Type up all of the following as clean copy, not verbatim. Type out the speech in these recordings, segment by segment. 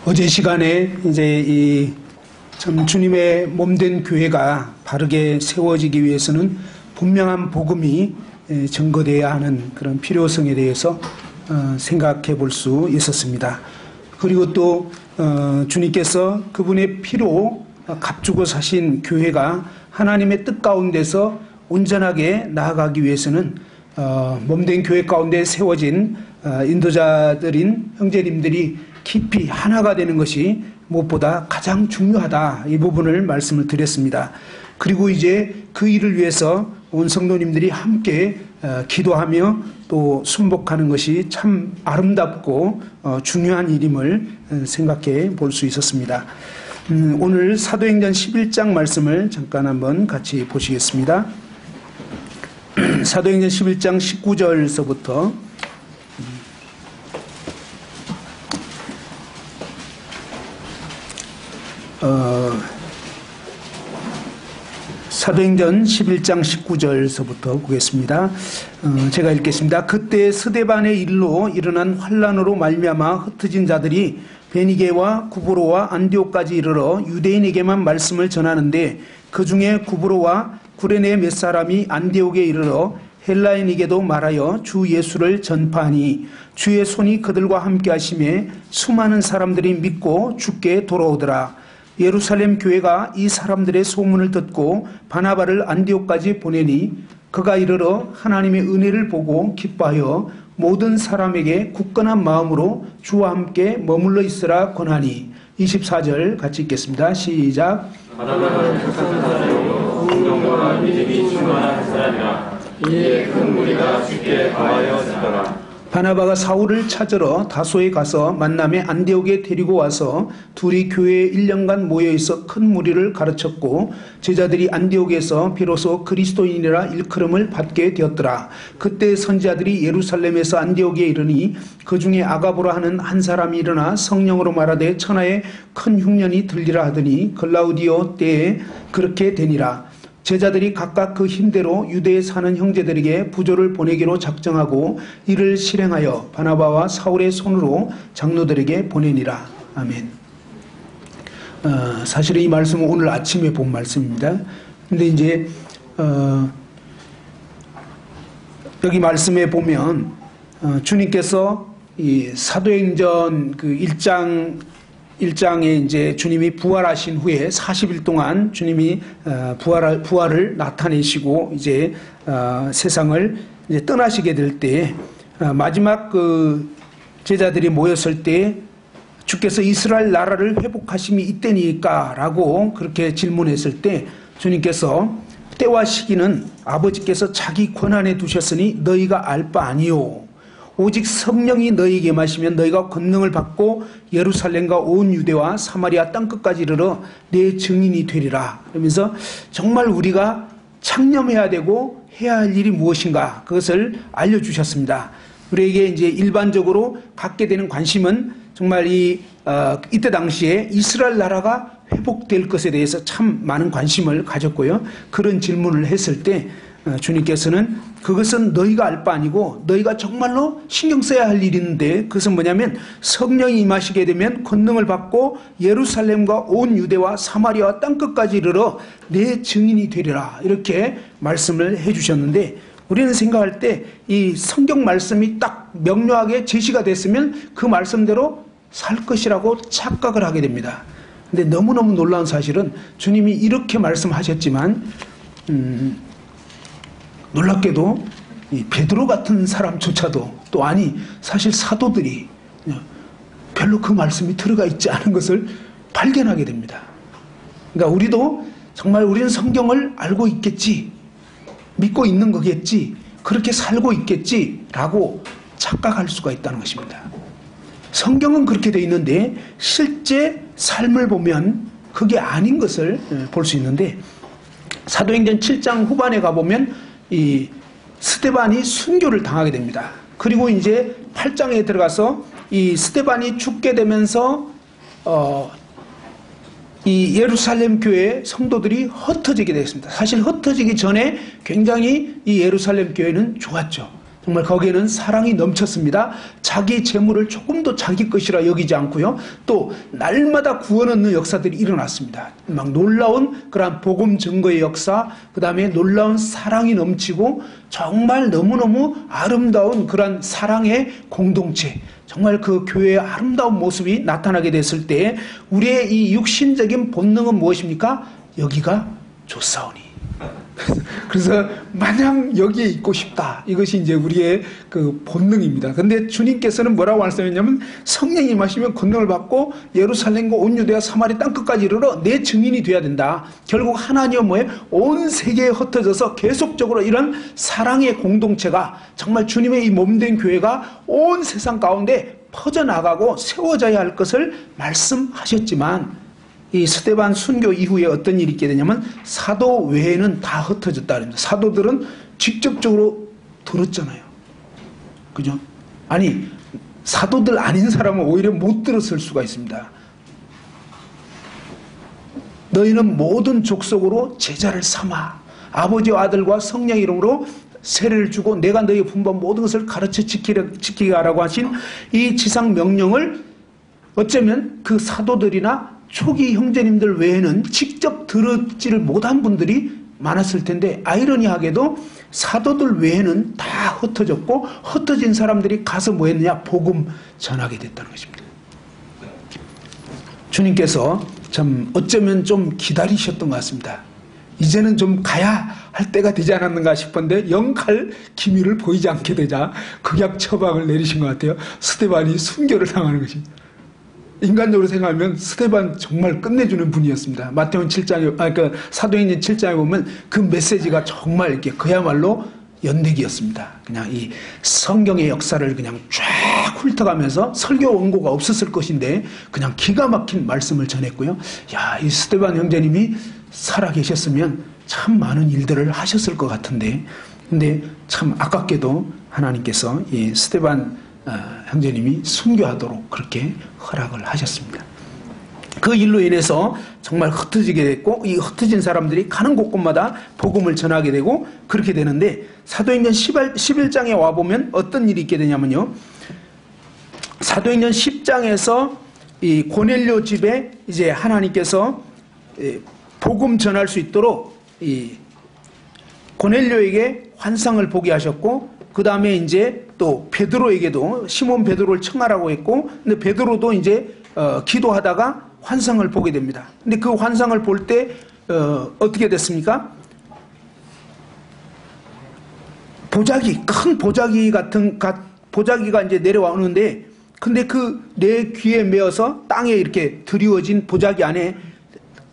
어제 시간에 이제 참 주님의 몸된 교회가 바르게 세워지기 위해서는 분명한 복음이 증거되어야 하는 그런 필요성에 대해서 생각해 볼 수 있었습니다. 그리고 또 주님께서 그분의 피로 값주고 사신 교회가 하나님의 뜻 가운데서 온전하게 나아가기 위해서는 몸된 교회 가운데 세워진 인도자들인 형제님들이 깊이 하나가 되는 것이 무엇보다 가장 중요하다, 이 부분을 말씀을 드렸습니다. 그리고 이제 그 일을 위해서 온 성도님들이 함께 기도하며 또 순복하는 것이 참 아름답고 중요한 일임을 생각해 볼 수 있었습니다. 오늘 사도행전 11장 말씀을 잠깐 한번 같이 보시겠습니다. 사도행전 11장 19절서부터 사도행전 11장 19절서부터 보겠습니다. 제가 읽겠습니다. 그때 스데반의 일로 일어난 환란으로 말미암아 흩어진 자들이 베니게와 구브로와 안디옥까지 이르러 유대인에게만 말씀을 전하는데, 그 중에 구브로와 구레네 몇 사람이 안디옥에 이르러 헬라인에게도 말하여 주 예수를 전파하니 주의 손이 그들과 함께 하심에 수많은 사람들이 믿고 주께 돌아오더라. 예루살렘 교회가 이 사람들의 소문을 듣고 바나바를 안디옥까지 보내니 그가 이르러 하나님의 은혜를 보고 기뻐하여 모든 사람에게 굳건한 마음으로 주와 함께 머물러 있으라 권하니. 24절 같이 읽겠습니다. 시작. 바나바는 착한 사람이요 공동과 믿음이 충만한 사람이라. 이에 큰 무리가 주께 가하여 듣더라. 바나바가 사울을 찾으러 다소에 가서 만남에 안디옥에 데리고 와서 둘이 교회에 1년간 모여있어 큰 무리를 가르쳤고, 제자들이 안디옥에서 비로소 그리스도인이라 일컬음을 받게 되었더라. 그때 선지자들이 예루살렘에서 안디옥에 이르니 그 중에 아가보라 하는 한 사람이 일어나 성령으로 말하되 천하에 큰 흉년이 들리라 하더니 글라우디오 때에 그렇게 되니라. 제자들이 각각 그 힘대로 유대에 사는 형제들에게 부조를 보내기로 작정하고 이를 실행하여 바나바와 사울의 손으로 장로들에게 보내니라. 아멘. 사실은 이 말씀은 오늘 아침에 본 말씀입니다. 근데 이제 여기 말씀에 보면 주님께서 이 사도행전 그 1장에 이제 주님이 부활하신 후에 40일 동안 주님이 부활을 나타내시고 이제 세상을 이제 떠나시게 될 때, 마지막 그 제자들이 모였을 때 주께서 이스라엘 나라를 회복하심이 이때니까라고 그렇게 질문했을 때 주님께서 때와 시기는 아버지께서 자기 권한에 두셨으니 너희가 알 바 아니요. 오직 성령이 너희에게 마시면 너희가 권능을 받고 예루살렘과 온 유대와 사마리아 땅끝까지 이르러 내 증인이 되리라. 그러면서 정말 우리가 창념해야 되고 해야 할 일이 무엇인가, 그것을 알려주셨습니다. 우리에게 이제 일반적으로 갖게 되는 관심은 정말 이때 당시에 이스라엘 나라가 회복될 것에 대해서 참 많은 관심을 가졌고요. 그런 질문을 했을 때 주님께서는 그것은 너희가 알 바 아니고 너희가 정말로 신경 써야 할 일이 있는데, 그것은 뭐냐면 성령이 임하시게 되면 권능을 받고 예루살렘과 온 유대와 사마리아와 땅끝까지 이르러 내 증인이 되리라, 이렇게 말씀을 해주셨는데, 우리는 생각할 때 이 성경 말씀이 딱 명료하게 제시가 됐으면 그 말씀대로 살 것이라고 착각을 하게 됩니다. 근데 너무너무 놀라운 사실은 주님이 이렇게 말씀하셨지만 놀랍게도 이 베드로 같은 사람조차도, 또 아니 사실 사도들이 별로 그 말씀이 들어가 있지 않은 것을 발견하게 됩니다. 그러니까 우리도 정말 우리는 성경을 알고 있겠지, 믿고 있는 거겠지, 그렇게 살고 있겠지라고 착각할 수가 있다는 것입니다. 성경은 그렇게 되어 있는데 실제 삶을 보면 그게 아닌 것을 볼 수 있는데, 사도행전 7장 후반에 가보면 이 스데반이 순교를 당하게 됩니다. 그리고 이제 8장에 들어가서 이 스데반이 죽게 되면서 이 예루살렘 교회 성도들이 흩어지게 되었습니다. 사실 흩어지기 전에 굉장히 이 예루살렘 교회는 좋았죠. 정말 거기에는 사랑이 넘쳤습니다. 자기 재물을 조금도 자기 것이라 여기지 않고요. 또 날마다 구원 얻는 역사들이 일어났습니다. 막 놀라운 그런 복음 증거의 역사, 그 다음에 놀라운 사랑이 넘치고 정말 너무너무 아름다운 그런 사랑의 공동체, 정말 그 교회의 아름다운 모습이 나타나게 됐을 때 우리의 이 육신적인 본능은 무엇입니까? 여기가 좋사오니. 그래서 마냥 여기에 있고 싶다. 이것이 이제 우리의 그 본능입니다. 근데 주님께서는 뭐라고 말씀했냐면 성령이 임하시면 권능을 받고 예루살렘과 온 유대와 사마리 땅끝까지 이르러 내 증인이 되어야 된다. 결국 하나님은 뭐예요? 온 세계에 흩어져서 계속적으로 이런 사랑의 공동체가 정말 주님의 이 몸된 교회가 온 세상 가운데 퍼져나가고 세워져야 할 것을 말씀하셨지만 이 스데반 순교 이후에 어떤 일이 있게 되냐면 사도 외에는 다 흩어졌다 그럽니다. 사도들은 직접적으로 들었잖아요. 그죠? 아니 사도들 아닌 사람은 오히려 못 들었을 수가 있습니다. 너희는 모든 족속으로 제자를 삼아 아버지와 아들과 성령 이름으로 세례를 주고 내가 너희 분반 모든 것을 가르쳐 지키게 하라고 하신 이 지상 명령을 어쩌면 그 사도들이나 초기 형제님들 외에는 직접 들었지를 못한 분들이 많았을 텐데 아이러니하게도 사도들 외에는 다 흩어졌고 흩어진 사람들이 가서 뭐 했느냐? 복음 전하게 됐다는 것입니다. 주님께서 참 어쩌면 좀 기다리셨던 것 같습니다. 이제는 좀 가야 할 때가 되지 않았는가 싶은데 영 갈 기미를 보이지 않게 되자 극약 처방을 내리신 것 같아요. 스데반이 순교를 당하는 것입니다. 인간적으로 생각하면 스데반 정말 끝내주는 분이었습니다. 마태복음 7장에, 그러니까 사도행전 7장에 보면 그 메시지가 정말 이렇게 그야말로 연대기였습니다. 그냥 이 성경의 역사를 그냥 쫙 훑어가면서 설교 원고가 없었을 것인데 그냥 기가 막힌 말씀을 전했고요. 야, 이 스데반 형제님이 살아 계셨으면 참 많은 일들을 하셨을 것 같은데, 근데 참 아깝게도 하나님께서 이 스데반 형제님이 순교하도록 그렇게 허락을 하셨습니다. 그 일로 인해서 정말 흩어지게 됐고 이 흩어진 사람들이 가는 곳곳마다 복음을 전하게 되고 그렇게 되는데 사도행전 11장에 와보면 어떤 일이 있게 되냐면요. 사도행전 10장에서 이 고넬료 집에 이제 하나님께서 복음 전할 수 있도록 이 고넬료에게 환상을 보게 하셨고 그 다음에 이제 또 베드로에게도 시몬 베드로를 청하라고 했고 근데 베드로도 이제 기도하다가 환상을 보게 됩니다. 근데 그 환상을 볼 때 어떻게 됐습니까? 보자기, 큰 보자기 같은 보자기가 이제 내려오는데 근데 그 내 귀에 메어서 땅에 이렇게 드리워진 보자기 안에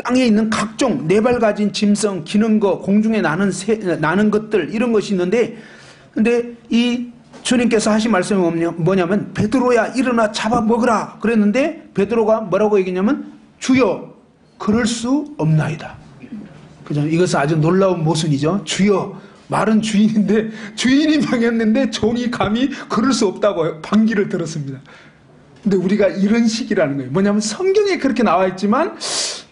땅에 있는 각종 네 발 가진 짐승, 기는 거, 공중에 나는 것들 이런 것이 있는데 근데 이 주님께서 하신 말씀이 뭐냐면 베드로야 일어나 잡아 먹으라 그랬는데 베드로가 뭐라고 얘기했냐면 주여 그럴 수 없나이다. 그죠? 이것은 아주 놀라운 모순이죠. 주여 말은 주인인데 주인이 명했는데 종이 감히 그럴 수 없다고 반기를 들었습니다. 근데 우리가 이런 식이라는 거예요. 뭐냐면 성경에 그렇게 나와 있지만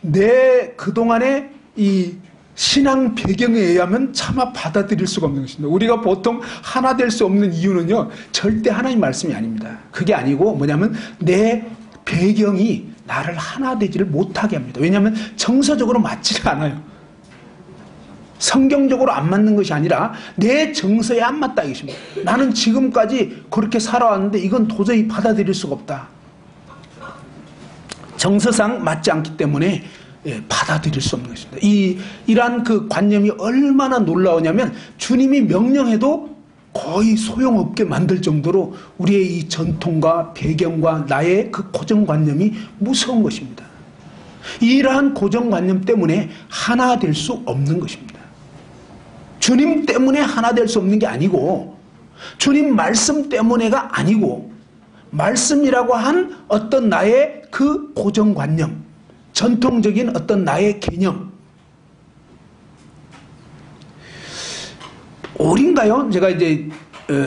내 그동안의 이 신앙 배경에 의하면 차마 받아들일 수가 없는 것입니다. 우리가 보통 하나 될 수 없는 이유는요, 절대 하나님 말씀이 아닙니다. 그게 아니고 뭐냐면 내 배경이 나를 하나 되지를 못하게 합니다. 왜냐하면 정서적으로 맞지를 않아요. 성경적으로 안 맞는 것이 아니라 내 정서에 안 맞다 이것입니다. 나는 지금까지 그렇게 살아왔는데 이건 도저히 받아들일 수가 없다. 정서상 맞지 않기 때문에 받아들일 수 없는 것입니다. 이러한 그 관념이 얼마나 놀라우냐면 주님이 명령해도 거의 소용없게 만들 정도로 우리의 이 전통과 배경과 나의 그 고정관념이 무서운 것입니다. 이러한 고정관념 때문에 하나 될 수 없는 것입니다. 주님 때문에 하나 될 수 없는 게 아니고 주님 말씀 때문에가 아니고 말씀이라고 한 어떤 나의 그 고정관념, 전통적인 어떤 나의 개념. 올인가요? 제가 이제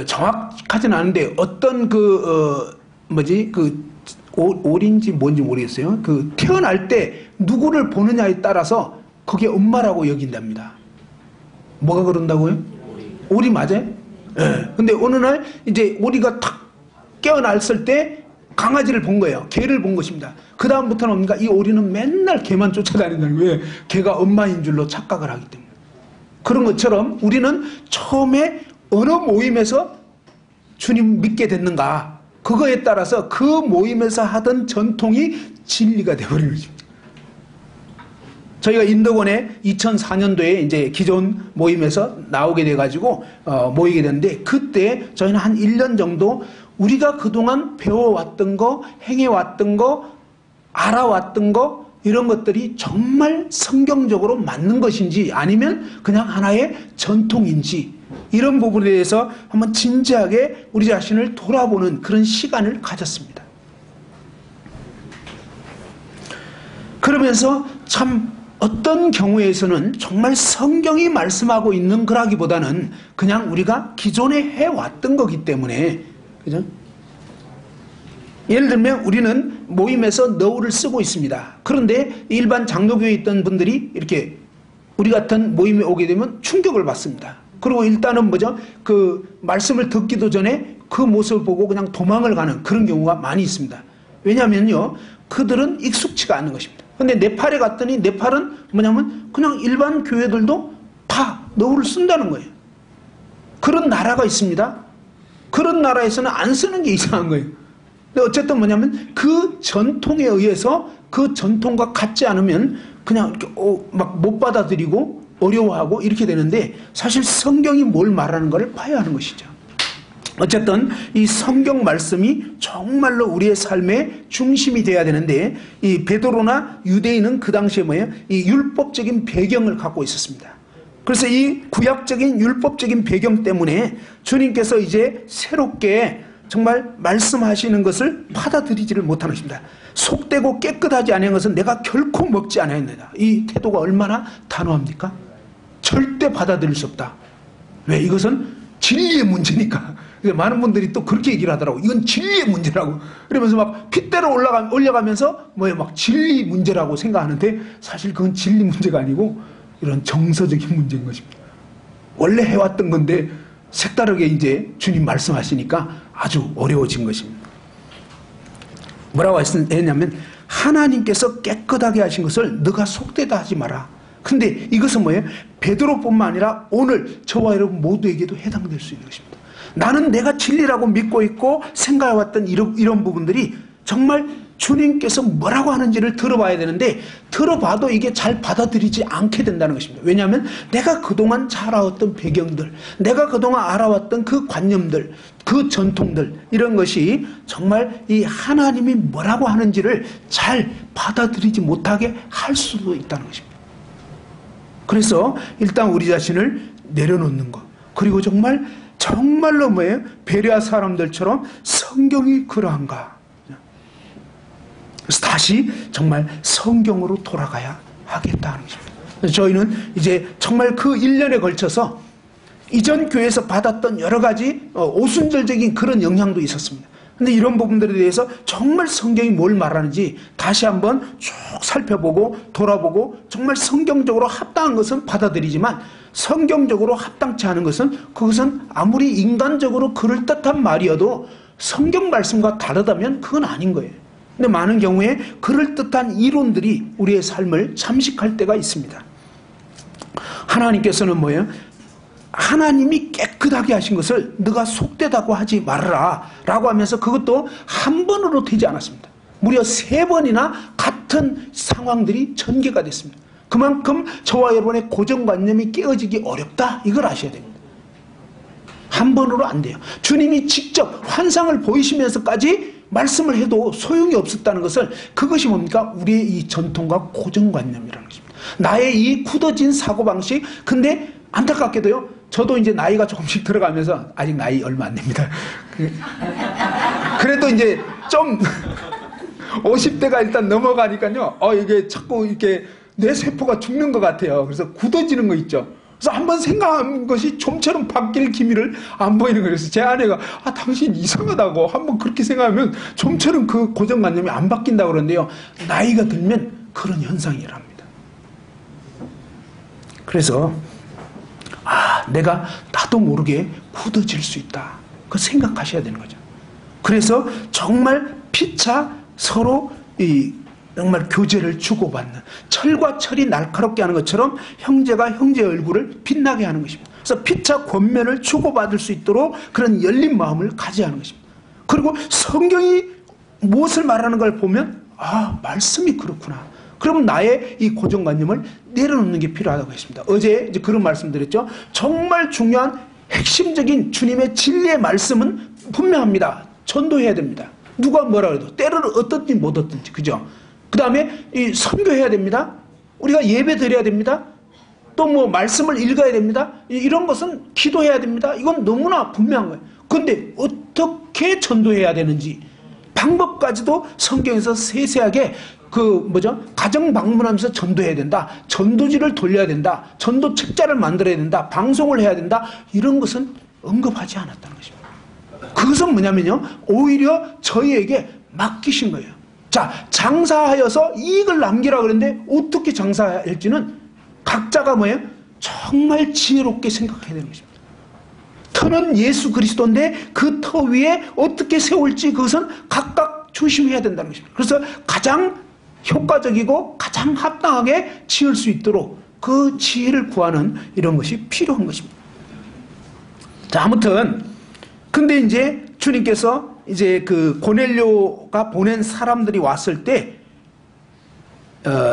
정확하지는 않은데 어떤 올인지 뭔지 모르겠어요. 그 태어날 때 누구를 보느냐에 따라서 그게 엄마라고 여긴답니다. 뭐가 그런다고요? 오리 맞아요? 예. 근데 어느 날 이제 오리가 탁 깨어났을 때 강아지를 본 거예요. 개를 본 것입니다. 그 다음부터는 뭡니까? 이 오리는 맨날 개만 쫓아다닌다는 거예요. 왜? 개가 엄마인 줄로 착각을 하기 때문에. 그런 것처럼 우리는 처음에 어느 모임에서 주님 믿게 됐는가, 그거에 따라서 그 모임에서 하던 전통이 진리가 되어버리는 것입니다. 저희가 인덕원에 2004년도에 이제 기존 모임에서 나오게 돼가지고 모이게 됐는데, 그때 저희는 한 1년 정도 우리가 그동안 배워왔던 거, 행해왔던 거, 알아왔던 거, 이런 것들이 정말 성경적으로 맞는 것인지 아니면 그냥 하나의 전통인지, 이런 부분에 대해서 한번 진지하게 우리 자신을 돌아보는 그런 시간을 가졌습니다. 그러면서 참 어떤 경우에서는 정말 성경이 말씀하고 있는 거라기보다는 그냥 우리가 기존에 해왔던 거기 때문에, 그죠? 예를 들면 우리는 모임에서 너울을 쓰고 있습니다. 그런데 일반 장로교에 있던 분들이 이렇게 우리 같은 모임에 오게 되면 충격을 받습니다. 그리고 일단은 뭐죠? 그 말씀을 듣기도 전에 그 모습을 보고 그냥 도망을 가는 그런 경우가 많이 있습니다. 왜냐하면요, 그들은 익숙치가 않은 것입니다. 근데 네팔에 갔더니 네팔은 뭐냐면 그냥 일반 교회들도 다 너울을 쓴다는 거예요. 그런 나라가 있습니다. 그런 나라에서는 안 쓰는 게 이상한 거예요. 근데 어쨌든 뭐냐면 그 전통에 의해서 그 전통과 같지 않으면 그냥 이렇게 막 못 받아들이고 어려워하고 이렇게 되는데, 사실 성경이 뭘 말하는 것을 봐야 하는 것이죠. 어쨌든 이 성경 말씀이 정말로 우리의 삶의 중심이 되어야 되는데, 이 베드로나 유대인은 그 당시에 뭐예요? 이 율법적인 배경을 갖고 있었습니다. 그래서 이 구약적인 율법적인 배경 때문에 주님께서 이제 새롭게 정말 말씀하시는 것을 받아들이지를 못하는 것입니다. 속되고 깨끗하지 않은 것은 내가 결코 먹지 않았느냐. 이 태도가 얼마나 단호합니까? 절대 받아들일 수 없다. 왜? 이것은 진리의 문제니까. 많은 분들이 또 그렇게 얘기를 하더라고. 이건 진리의 문제라고. 그러면서 막 핏대로 올라가면서 막 진리 문제라고 생각하는데, 사실 그건 진리 문제가 아니고 이런 정서적인 문제인 것입니다. 원래 해왔던 건데 색다르게 이제 주님 말씀하시니까 아주 어려워진 것입니다. 뭐라고 했냐면, 하나님께서 깨끗하게 하신 것을 너가 속되다 하지 마라. 근데 이것은 뭐예요? 베드로뿐만 아니라 오늘 저와 여러분 모두에게도 해당될 수 있는 것입니다. 나는 내가 진리라고 믿고 있고 생각해왔던 이런 부분들이 정말 주님께서 뭐라고 하는지를 들어봐야 되는데, 들어봐도 이게 잘 받아들이지 않게 된다는 것입니다. 왜냐하면 내가 그동안 자라왔던 배경들, 내가 그동안 알아왔던 그 관념들, 그 전통들, 이런 것이 정말 이 하나님이 뭐라고 하는지를 잘 받아들이지 못하게 할 수도 있다는 것입니다. 그래서 일단 우리 자신을 내려놓는 것, 그리고 정말로 뭐예요? 베레아 사람들처럼 성경이 그러한가? 그래서 다시 정말 성경으로 돌아가야 하겠다는 것입니다. 그래서 저희는 이제 정말 그 1년에 걸쳐서 이전 교회에서 받았던 여러 가지 오순절적인 그런 영향도 있었습니다. 근데 이런 부분들에 대해서 정말 성경이 뭘 말하는지 다시 한번 쭉 살펴보고 돌아보고, 정말 성경적으로 합당한 것은 받아들이지만 성경적으로 합당치 않은 것은, 그것은 아무리 인간적으로 그럴듯한 말이어도 성경 말씀과 다르다면 그건 아닌 거예요. 근데 많은 경우에 그럴듯한 이론들이 우리의 삶을 잠식할 때가 있습니다. 하나님께서는 뭐예요? 하나님이 깨끗하게 하신 것을 너가 속되다고 하지 말아라 라고 하면서, 그것도 한 번으로 되지 않았습니다. 무려 3번이나 같은 상황들이 전개가 됐습니다. 그만큼 저와 여러분의 고정관념이 깨어지기 어렵다, 이걸 아셔야 됩니다. 한 번으로 안 돼요. 주님이 직접 환상을 보이시면서까지 말씀을 해도 소용이 없었다는 것을, 그것이 뭡니까? 우리의 이 전통과 고정관념이라는 것입니다. 나의 이 굳어진 사고방식. 근데 안타깝게도요, 저도 이제 나이가 조금씩 들어가면서, 아직 나이 얼마 안 됩니다. 그래도 이제 좀 50대가 일단 넘어가니까요, 이게 자꾸 이렇게 내 세포가 죽는 것 같아요. 그래서 굳어지는 거 있죠. 그래서 한번 생각한 것이 좀처럼 바뀔 기미를 안 보이는 거예요. 그래서 제 아내가 당신 이상하다고, 한번 그렇게 생각하면 좀처럼 그 고정관념이 안 바뀐다고 그러는데요, 나이가 들면 그런 현상이랍니다. 그래서 내가 나도 모르게 굳어질 수 있다. 그 생각하셔야 되는 거죠. 그래서 정말 피차 서로 정말 교제를 주고받는, 철과 철이 날카롭게 하는 것처럼 형제가 형제의 얼굴을 빛나게 하는 것입니다. 그래서 피차 권면을 주고받을 수 있도록 그런 열린 마음을 가져야 하는 것입니다. 그리고 성경이 무엇을 말하는 걸 보면 말씀이 그렇구나. 그러면 나의 이 고정관념을 내려놓는 게 필요하다고 했습니다. 어제 이제 그런 말씀드렸죠. 정말 중요한 핵심적인 주님의 진리의 말씀은 분명합니다. 전도해야 됩니다. 누가 뭐라 해도 때로는 어떻든지 못 어떤지, 그죠? 그 다음에 이 선교해야 됩니다. 우리가 예배 드려야 됩니다. 또 뭐 말씀을 읽어야 됩니다. 이런 것은 기도해야 됩니다. 이건 너무나 분명한 거예요. 그런데 어떻게 전도해야 되는지 방법까지도 성경에서 세세하게 가정 방문하면서 전도해야 된다. 전도지를 돌려야 된다. 전도 책자를 만들어야 된다. 방송을 해야 된다. 이런 것은 언급하지 않았다는 것입니다. 그것은 뭐냐면요, 오히려 저희에게 맡기신 거예요. 자, 장사하여서 이익을 남기라 그러는데 어떻게 장사할지는 각자가 뭐예요? 정말 지혜롭게 생각해야 되는 것입니다. 터는 예수 그리스도인데 그 터 위에 어떻게 세울지 그것은 각각 조심해야 된다는 것입니다. 그래서 가장 효과적이고 가장 합당하게 지을 수 있도록 그 지혜를 구하는 이런 것이 필요한 것입니다. 자, 아무튼 근데 이제 주님께서 이제 그 고넬료가 보낸 사람들이 왔을 때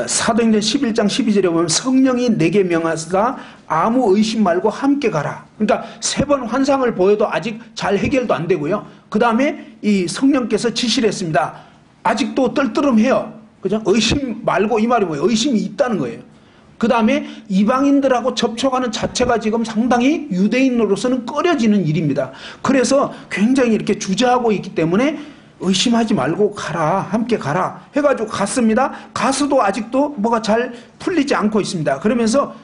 사도행전 11장 12절에 보면 성령이 내게 명하사 아무 의심 말고 함께 가라. 그러니까 3번 환상을 보여도 아직 잘 해결도 안 되고요. 그 다음에 이 성령께서 지시를 했습니다. 아직도 떨떠름해요. 그죠? 의심 말고, 이 말이 뭐예요? 의심이 있다는 거예요. 그 다음에 이방인들하고 접촉하는 자체가 지금 상당히 유대인으로서는 꺼려지는 일입니다. 그래서 굉장히 이렇게 주저하고 있기 때문에 의심하지 말고 가라, 함께 가라 해가지고 갔습니다. 가서도 아직도 뭐가 잘 풀리지 않고 있습니다. 그러면서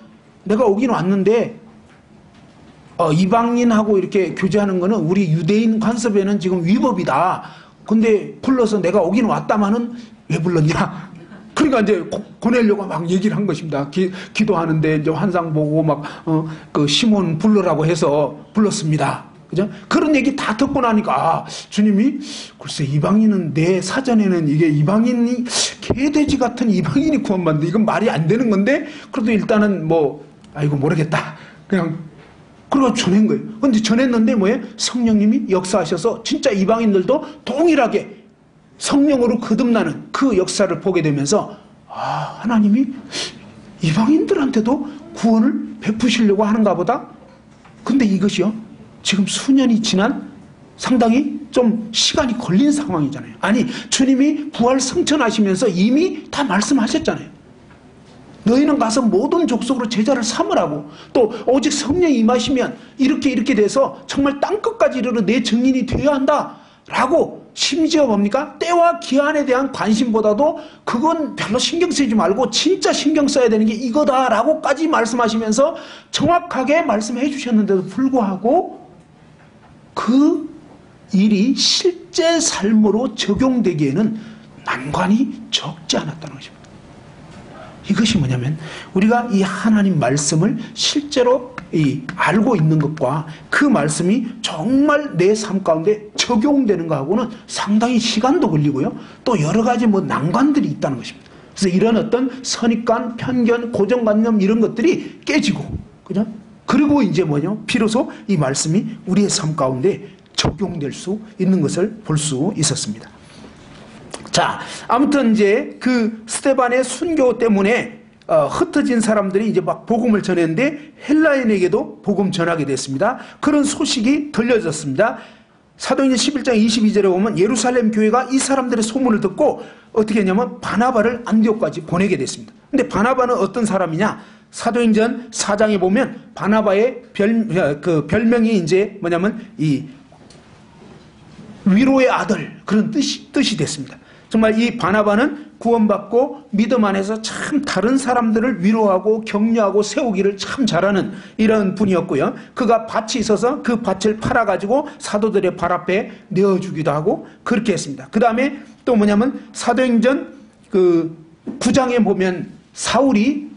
내가 오긴 왔는데 이방인하고 이렇게 교제하는 거는 우리 유대인 관습에는 지금 위법이다. 근데 불러서 내가 오긴 왔다마는 왜 불렀냐? 그러니까 이제 고넬료가 막 얘기를 한 것입니다. 기도하는데 이제 환상 보고 그 시몬 불러라고 해서 불렀습니다. 그죠? 그런 얘기 다 듣고 나니까 주님이 글쎄 이방인은 내 사전에는 이게 이방인이 개돼지 같은 이방인이 구원받는데 이건 말이 안 되는 건데 그래도 일단은 아이고 모르겠다. 그냥 그러고 전한 거예요. 근데 전했는데 뭐예요? 성령님이 역사하셔서 진짜 이방인들도 동일하게 성령으로 거듭나는 그 역사를 보게 되면서 하나님이 이방인들한테도 구원을 베푸시려고 하는가 보다. 근데 이것이요, 지금 수년이 지난 상당히 좀 시간이 걸린 상황이잖아요. 아니, 주님이 부활 승천하시면서 이미 다 말씀하셨잖아요. 너희는 가서 모든 족속으로 제자를 삼으라고, 또 오직 성령이 임하시면 이렇게 돼서 정말 땅끝까지 이르러 내 증인이 되어야 한다 라고, 심지어 뭡니까? 때와 기한에 대한 관심보다도 그건 별로 신경 쓰지 말고 진짜 신경 써야 되는 게 이거다라고까지 말씀하시면서 정확하게 말씀해 주셨는데도 불구하고 그 일이 실제 삶으로 적용되기에는 난관이 적지 않았다는 것입니다. 이것이 뭐냐면 우리가 이 하나님 말씀을 실제로 알고 있는 것과 그 말씀이 정말 내 삶 가운데 적용되는 것하고는 상당히 시간도 걸리고요. 또 여러 가지 난관들이 있다는 것입니다. 그래서 이런 어떤 선입관, 편견, 고정관념 이런 것들이 깨지고, 그죠? 그리고 이제 비로소 이 말씀이 우리의 삶 가운데 적용될 수 있는 것을 볼 수 있었습니다. 자, 아무튼 이제 그 스데반의 순교 때문에 흩어진 사람들이 이제 막 복음을 전했는데 헬라인에게도 복음 전하게 됐습니다. 그런 소식이 들려졌습니다. 사도행전 11장 22절에 보면 예루살렘 교회가 이 사람들의 소문을 듣고 어떻게 했냐면 바나바를 안디옥까지 보내게 됐습니다. 근데 바나바는 어떤 사람이냐? 사도행전 4장에 보면 바나바의 별명이 이제 뭐냐면 이 위로의 아들, 그런 뜻이 됐습니다. 정말 이 바나바는 구원받고 믿음 안에서 참 다른 사람들을 위로하고 격려하고 세우기를 참 잘하는 이런 분이었고요. 그가 밭이 있어서 그 밭을 팔아가지고 사도들의 발 앞에 내어주기도 하고 그렇게 했습니다. 그 다음에 또 뭐냐면 사도행전 9장에 보면 사울이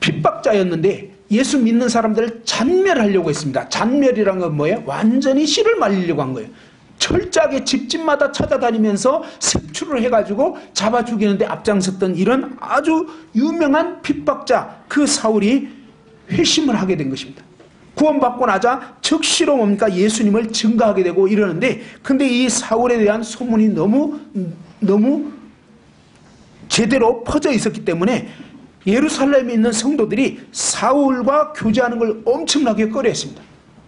핍박자였는데 예수 믿는 사람들을 잔멸하려고 했습니다. 잔멸이란 건 뭐예요? 완전히 씨를 말리려고 한 거예요. 철저하게 집집마다 찾아다니면서 색출을 해가지고 잡아 죽이는데 앞장섰던 이런 아주 유명한 핍박자 그 사울이 회심을 하게 된 것입니다. 구원받고 나자 즉시로 뭡니까? 예수님을 증거하게 되고 이러는데, 근데 이 사울에 대한 소문이 너무 제대로 퍼져 있었기 때문에 예루살렘에 있는 성도들이 사울과 교제하는 걸 엄청나게 꺼려했습니다.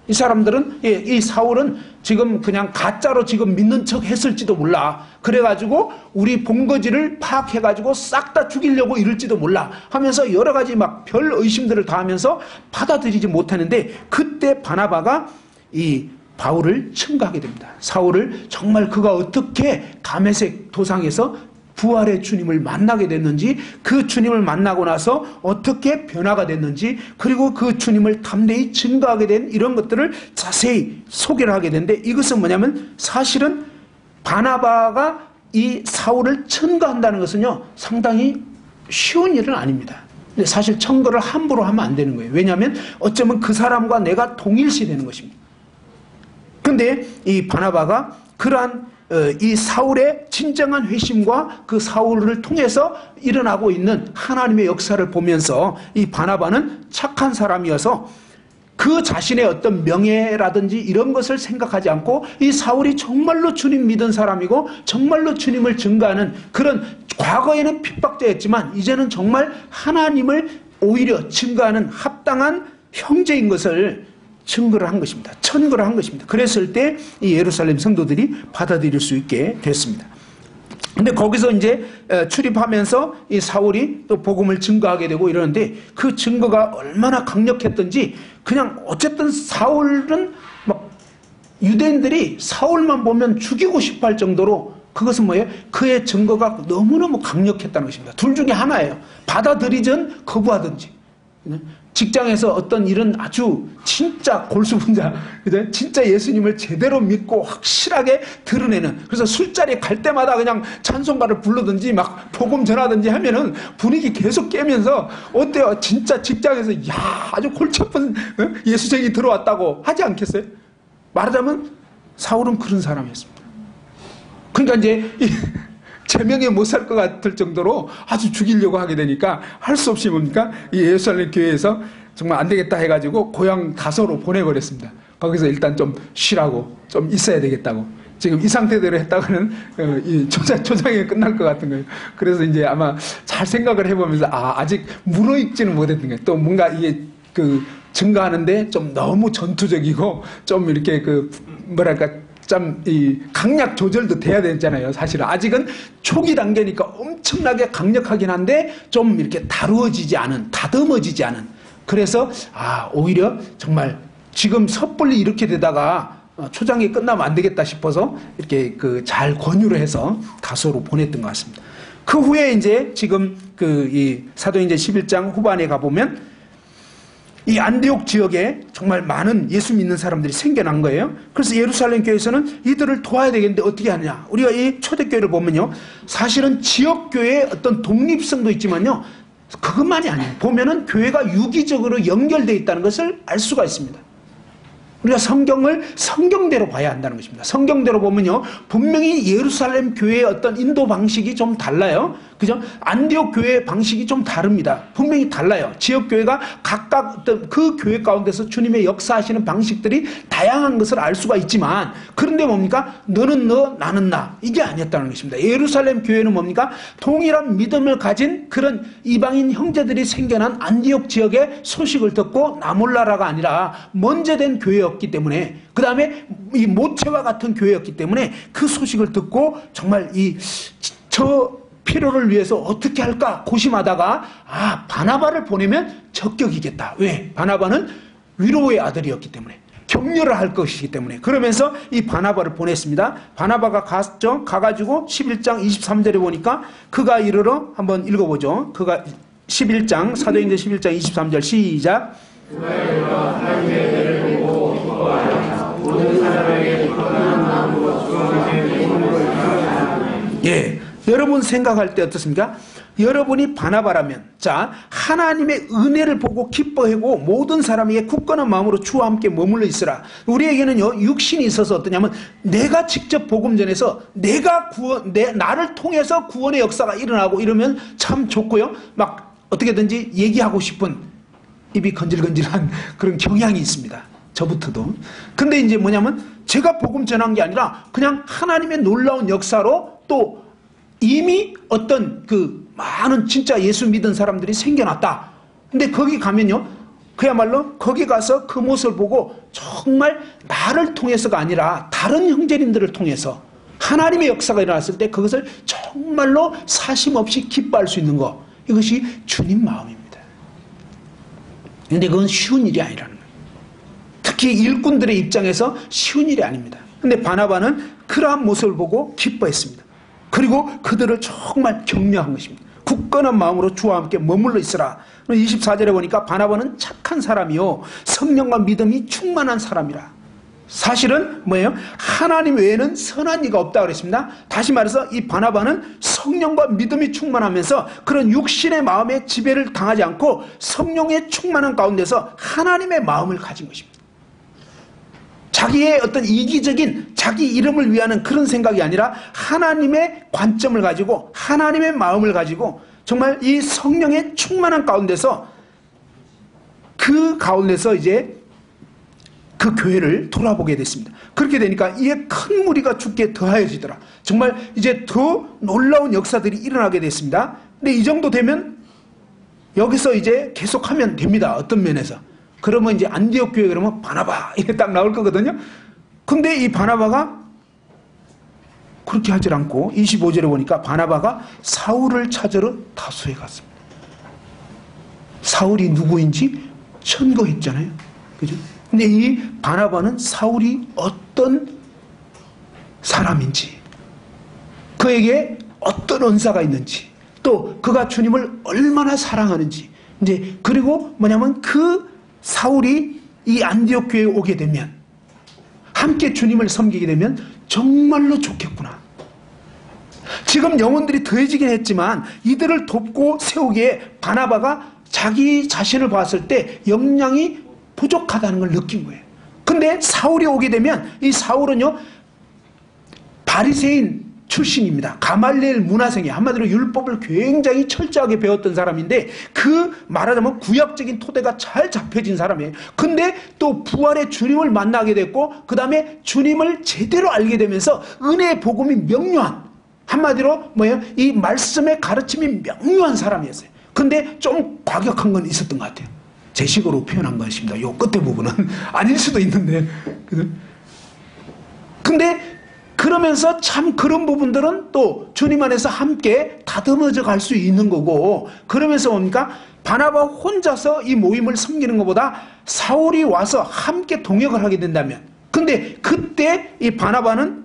이 사람들은, 이 사울은 지금 그냥 가짜로 지금 믿는 척 했을지도 몰라. 그래가지고 우리 본거지를 파악해가지고 싹 다 죽이려고 이럴지도 몰라 하면서 여러 가지 막 별 의심들을 다 하면서 받아들이지 못하는데, 그때 바나바가 이 바울을 증거하게 됩니다. 사울을 정말 그가 어떻게 다메섹 도상에서 부활의 주님을 만나게 됐는지, 그 주님을 만나고 나서 어떻게 변화가 됐는지, 그리고 그 주님을 담대히 증거하게 된 이런 것들을 자세히 소개를 하게 되는데, 이것은 뭐냐면 사실은 바나바가 이 사울을 천거한다는 것은요 상당히 쉬운 일은 아닙니다. 근데 사실 천거를 함부로 하면 안 되는 거예요. 왜냐하면 어쩌면 그 사람과 내가 동일시 되는 것입니다. 근데 이 바나바가 그러한 이 사울의 진정한 회심과 그 사울을 통해서 일어나고 있는 하나님의 역사를 보면서 이 바나바는 착한 사람이어서 그 자신의 어떤 명예라든지 이런 것을 생각하지 않고, 이 사울이 정말로 주님 믿은 사람이고 정말로 주님을 증거하는 그런, 과거에는 핍박자였지만 이제는 정말 하나님을 오히려 증거하는 합당한 형제인 것을 증거를 한 것입니다. 천거를 한 것입니다. 그랬을 때 이 예루살렘 성도들이 받아들일 수 있게 됐습니다. 근데 거기서 이제 출입하면서 이 사울이 또 복음을 증거하게 되고 이러는데, 그 증거가 얼마나 강력했던지, 그냥 어쨌든 사울은 막 유대인들이 사울만 보면 죽이고 싶어 할 정도로, 그것은 뭐예요? 그의 증거가 너무너무 강력했다는 것입니다. 둘 중에 하나예요. 받아들이든 거부하든지. 직장에서 어떤 이런 아주 진짜 골수분자, 진짜 예수님을 제대로 믿고 확실하게 드러내는, 그래서 술자리 갈 때마다 그냥 찬송가를 부르든지 막 복음 전하든지 하면은 분위기 계속 깨면서, 어때요? 진짜 직장에서 야 아주 골치 아픈 예수쟁이 들어왔다고 하지 않겠어요? 말하자면 사울은 그런 사람이었습니다. 그러니까 이제 제명에 못 살 것 같을 정도로 아주 죽이려고 하게 되니까 할 수 없이 뭡니까? 이 예루살렘 교회에서 정말 안 되겠다 해가지고 고향 다소로 보내버렸습니다. 거기서 일단 좀 쉬라고, 좀 있어야 되겠다고. 지금 이 상태대로 했다가는 이 초장에 끝날 것 같은 거예요. 그래서 이제 아마 잘 생각을 해보면서 아직 무르익지는 못했던 거예요. 또 뭔가 이게 증거하는데 좀 너무 전투적이고 좀 이렇게 뭐랄까 참 이 강약 조절도 돼야 되잖아요. 사실은 아직은 초기 단계니까 엄청나게 강력하긴 한데 좀 이렇게 다루어지지 않은, 다듬어지지 않은. 그래서 오히려 정말 지금 섣불리 이렇게 되다가 초장이 끝나면 안 되겠다 싶어서 이렇게 잘 권유를 해서 다소로 보냈던 것 같습니다. 그 후에 이제 지금 이 사도행전 11장 후반에 가보면 이 안디옥 지역에 정말 많은 예수 믿는 사람들이 생겨난 거예요. 그래서 예루살렘 교회에서는 이들을 도와야 되겠는데 어떻게 하느냐. 우리가 이 초대교회를 보면요, 사실은 지역교회의 어떤 독립성도 있지만요, 그것만이 아니에요. 보면은 교회가 유기적으로 연결되어 있다는 것을 알 수가 있습니다. 우리가 성경을 성경대로 봐야 한다는 것입니다. 성경대로 보면요, 분명히 예루살렘 교회의 어떤 인도 방식이 좀 달라요. 그죠? 안디옥 교회의 방식이 좀 다릅니다. 분명히 달라요. 지역 교회가 각각 어떤 그 교회 가운데서 주님의 역사하시는 방식들이 다양한 것을 알 수가 있지만, 그런데 뭡니까? 너는 너, 나는 나. 이게 아니었다는 것입니다. 예루살렘 교회는 뭡니까? 동일한 믿음을 가진 그런 이방인 형제들이 생겨난 안디옥 지역의 소식을 듣고 나몰라라가 아니라 먼저 된 교회였기 때문에, 그 다음에 이 모체와 같은 교회였기 때문에 그 소식을 듣고 정말 저 필요를 위해서 어떻게 할까 고심하다가 바나바를 보내면 적격이겠다. 왜? 바나바는 위로의 아들이었기 때문에, 격려를 할 것이기 때문에. 그러면서 이 바나바를 보냈습니다. 바나바가 갔죠. 가가지고 11장 23절에 보니까 그가 이르러, 한번 읽어보죠. 그가 11장, 사도행전 11장 23절 시작. 그가 이르러 하나님의 은혜를 보고 기뻐하여 모든 사람에게 기뻐하는 마음으로 주님의 이름을 전하니. 예. 여러분 생각할 때 어떻습니까? 여러분이 바나바라면, 자, 하나님의 은혜를 보고 기뻐하고 모든 사람에게 굳건한 마음으로 주와 함께 머물러 있으라. 우리에게는요, 육신이 있어서 어떠냐면, 내가 직접 복음 전해서 나를 통해서 구원의 역사가 일어나고 이러면 참 좋고요. 막 어떻게든지 얘기하고 싶은 입이 건질건질한 그런 경향이 있습니다. 저부터도. 근데 이제 뭐냐면, 제가 복음 전한 게 아니라 그냥 하나님의 놀라운 역사로 또 이미 어떤 그 많은 진짜 예수 믿은 사람들이 생겨났다. 근데 거기 가면요, 그야말로 거기 가서 그 모습을 보고 정말 나를 통해서가 아니라 다른 형제님들을 통해서 하나님의 역사가 일어났을 때 그것을 정말로 사심 없이 기뻐할 수 있는 것, 이것이 주님 마음입니다. 근데 그건 쉬운 일이 아니라는 거예요. 특히 일꾼들의 입장에서 쉬운 일이 아닙니다. 근데 바나바는 그러한 모습을 보고 기뻐했습니다. 그리고 그들을 정말 격려한 것입니다. 굳건한 마음으로 주와 함께 머물러 있으라. 24절에 보니까 바나바는 착한 사람이요, 성령과 믿음이 충만한 사람이라. 사실은 뭐예요? 하나님 외에는 선한 이가 없다 그랬습니다. 다시 말해서 이 바나바는 성령과 믿음이 충만하면서 그런 육신의 마음의 지배를 당하지 않고 성령의 충만한 가운데서 하나님의 마음을 가진 것입니다. 자기의 어떤 이기적인 자기 이름을 위하는 그런 생각이 아니라 하나님의 관점을 가지고 하나님의 마음을 가지고 정말 이 성령의 충만한 가운데서 그 가운데서 이제 그 교회를 돌아보게 됐습니다. 그렇게 되니까 이에 큰 무리가 죽게 더하여지더라. 정말 이제 더 놀라운 역사들이 일어나게 됐습니다. 근데 이 정도 되면 여기서 이제 계속하면 됩니다. 어떤 면에서. 그러면 이제 안디옥 교회 그러면 바나바 이게 딱 나올 거거든요. 근데 이 바나바가 그렇게 하질 않고 25절에 보니까 바나바가 사울을 찾으러 다소에 갔습니다. 사울이 누구인지 천거했잖아요. 그죠? 근데 이 바나바는 사울이 어떤 사람인지, 그에게 어떤 은사가 있는지, 또 그가 주님을 얼마나 사랑하는지, 이제 그리고 뭐냐면 그 사울이 이 안디옥 교회에 오게 되면, 함께 주님을 섬기게 되면 정말로 좋겠구나. 지금 영혼들이 더해지긴 했지만 이들을 돕고 세우기에 바나바가 자기 자신을 봤을 때 역량이 부족하다는 걸 느낀 거예요. 근데 사울이 오게 되면 이 사울은요, 바리새인 출신입니다. 가말리엘 문화생이 한마디로 율법을 굉장히 철저하게 배웠던 사람인데 그 말하자면 구약적인 토대가 잘 잡혀진 사람이에요. 근데 또 부활의 주님을 만나게 됐고 그 다음에 주님을 제대로 알게 되면서 은혜의 복음이 명료한, 한마디로 뭐예요? 이 말씀의 가르침이 명료한 사람이었어요. 근데 좀 과격한 건 있었던 것 같아요. 제 식으로 표현한 것입니다. 요 끝에 부분은 아닐 수도 있는데. 근데 그러면서 참 그런 부분들은 또 주님 안에서 함께 다듬어져 갈 수 있는 거고, 그러면서 뭡니까? 바나바 혼자서 이 모임을 섬기는 것보다 사울이 와서 함께 동역을 하게 된다면, 근데 그때 이 바나바는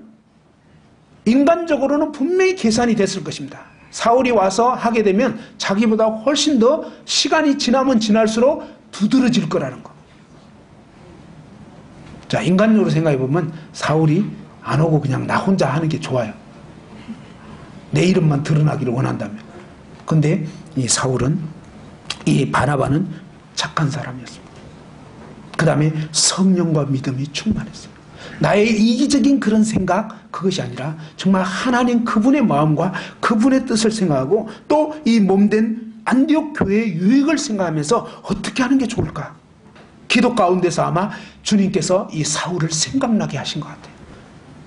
인간적으로는 분명히 계산이 됐을 것입니다. 사울이 와서 하게 되면 자기보다 훨씬 더 시간이 지나면 지날수록 두드러질 거라는 거. 자, 인간적으로 생각해 보면 사울이 안 오고 그냥 나 혼자 하는 게 좋아요. 내 이름만 드러나기를 원한다면. 근데 이 사울은, 이 바나바는 착한 사람이었습니다. 그 다음에 성령과 믿음이 충만했어요. 나의 이기적인 그런 생각, 그것이 아니라 정말 하나님 그분의 마음과 그분의 뜻을 생각하고 또 이 몸된 안디옥 교회의 유익을 생각하면서 어떻게 하는 게 좋을까? 기도 가운데서 아마 주님께서 이 사울을 생각나게 하신 것 같아요.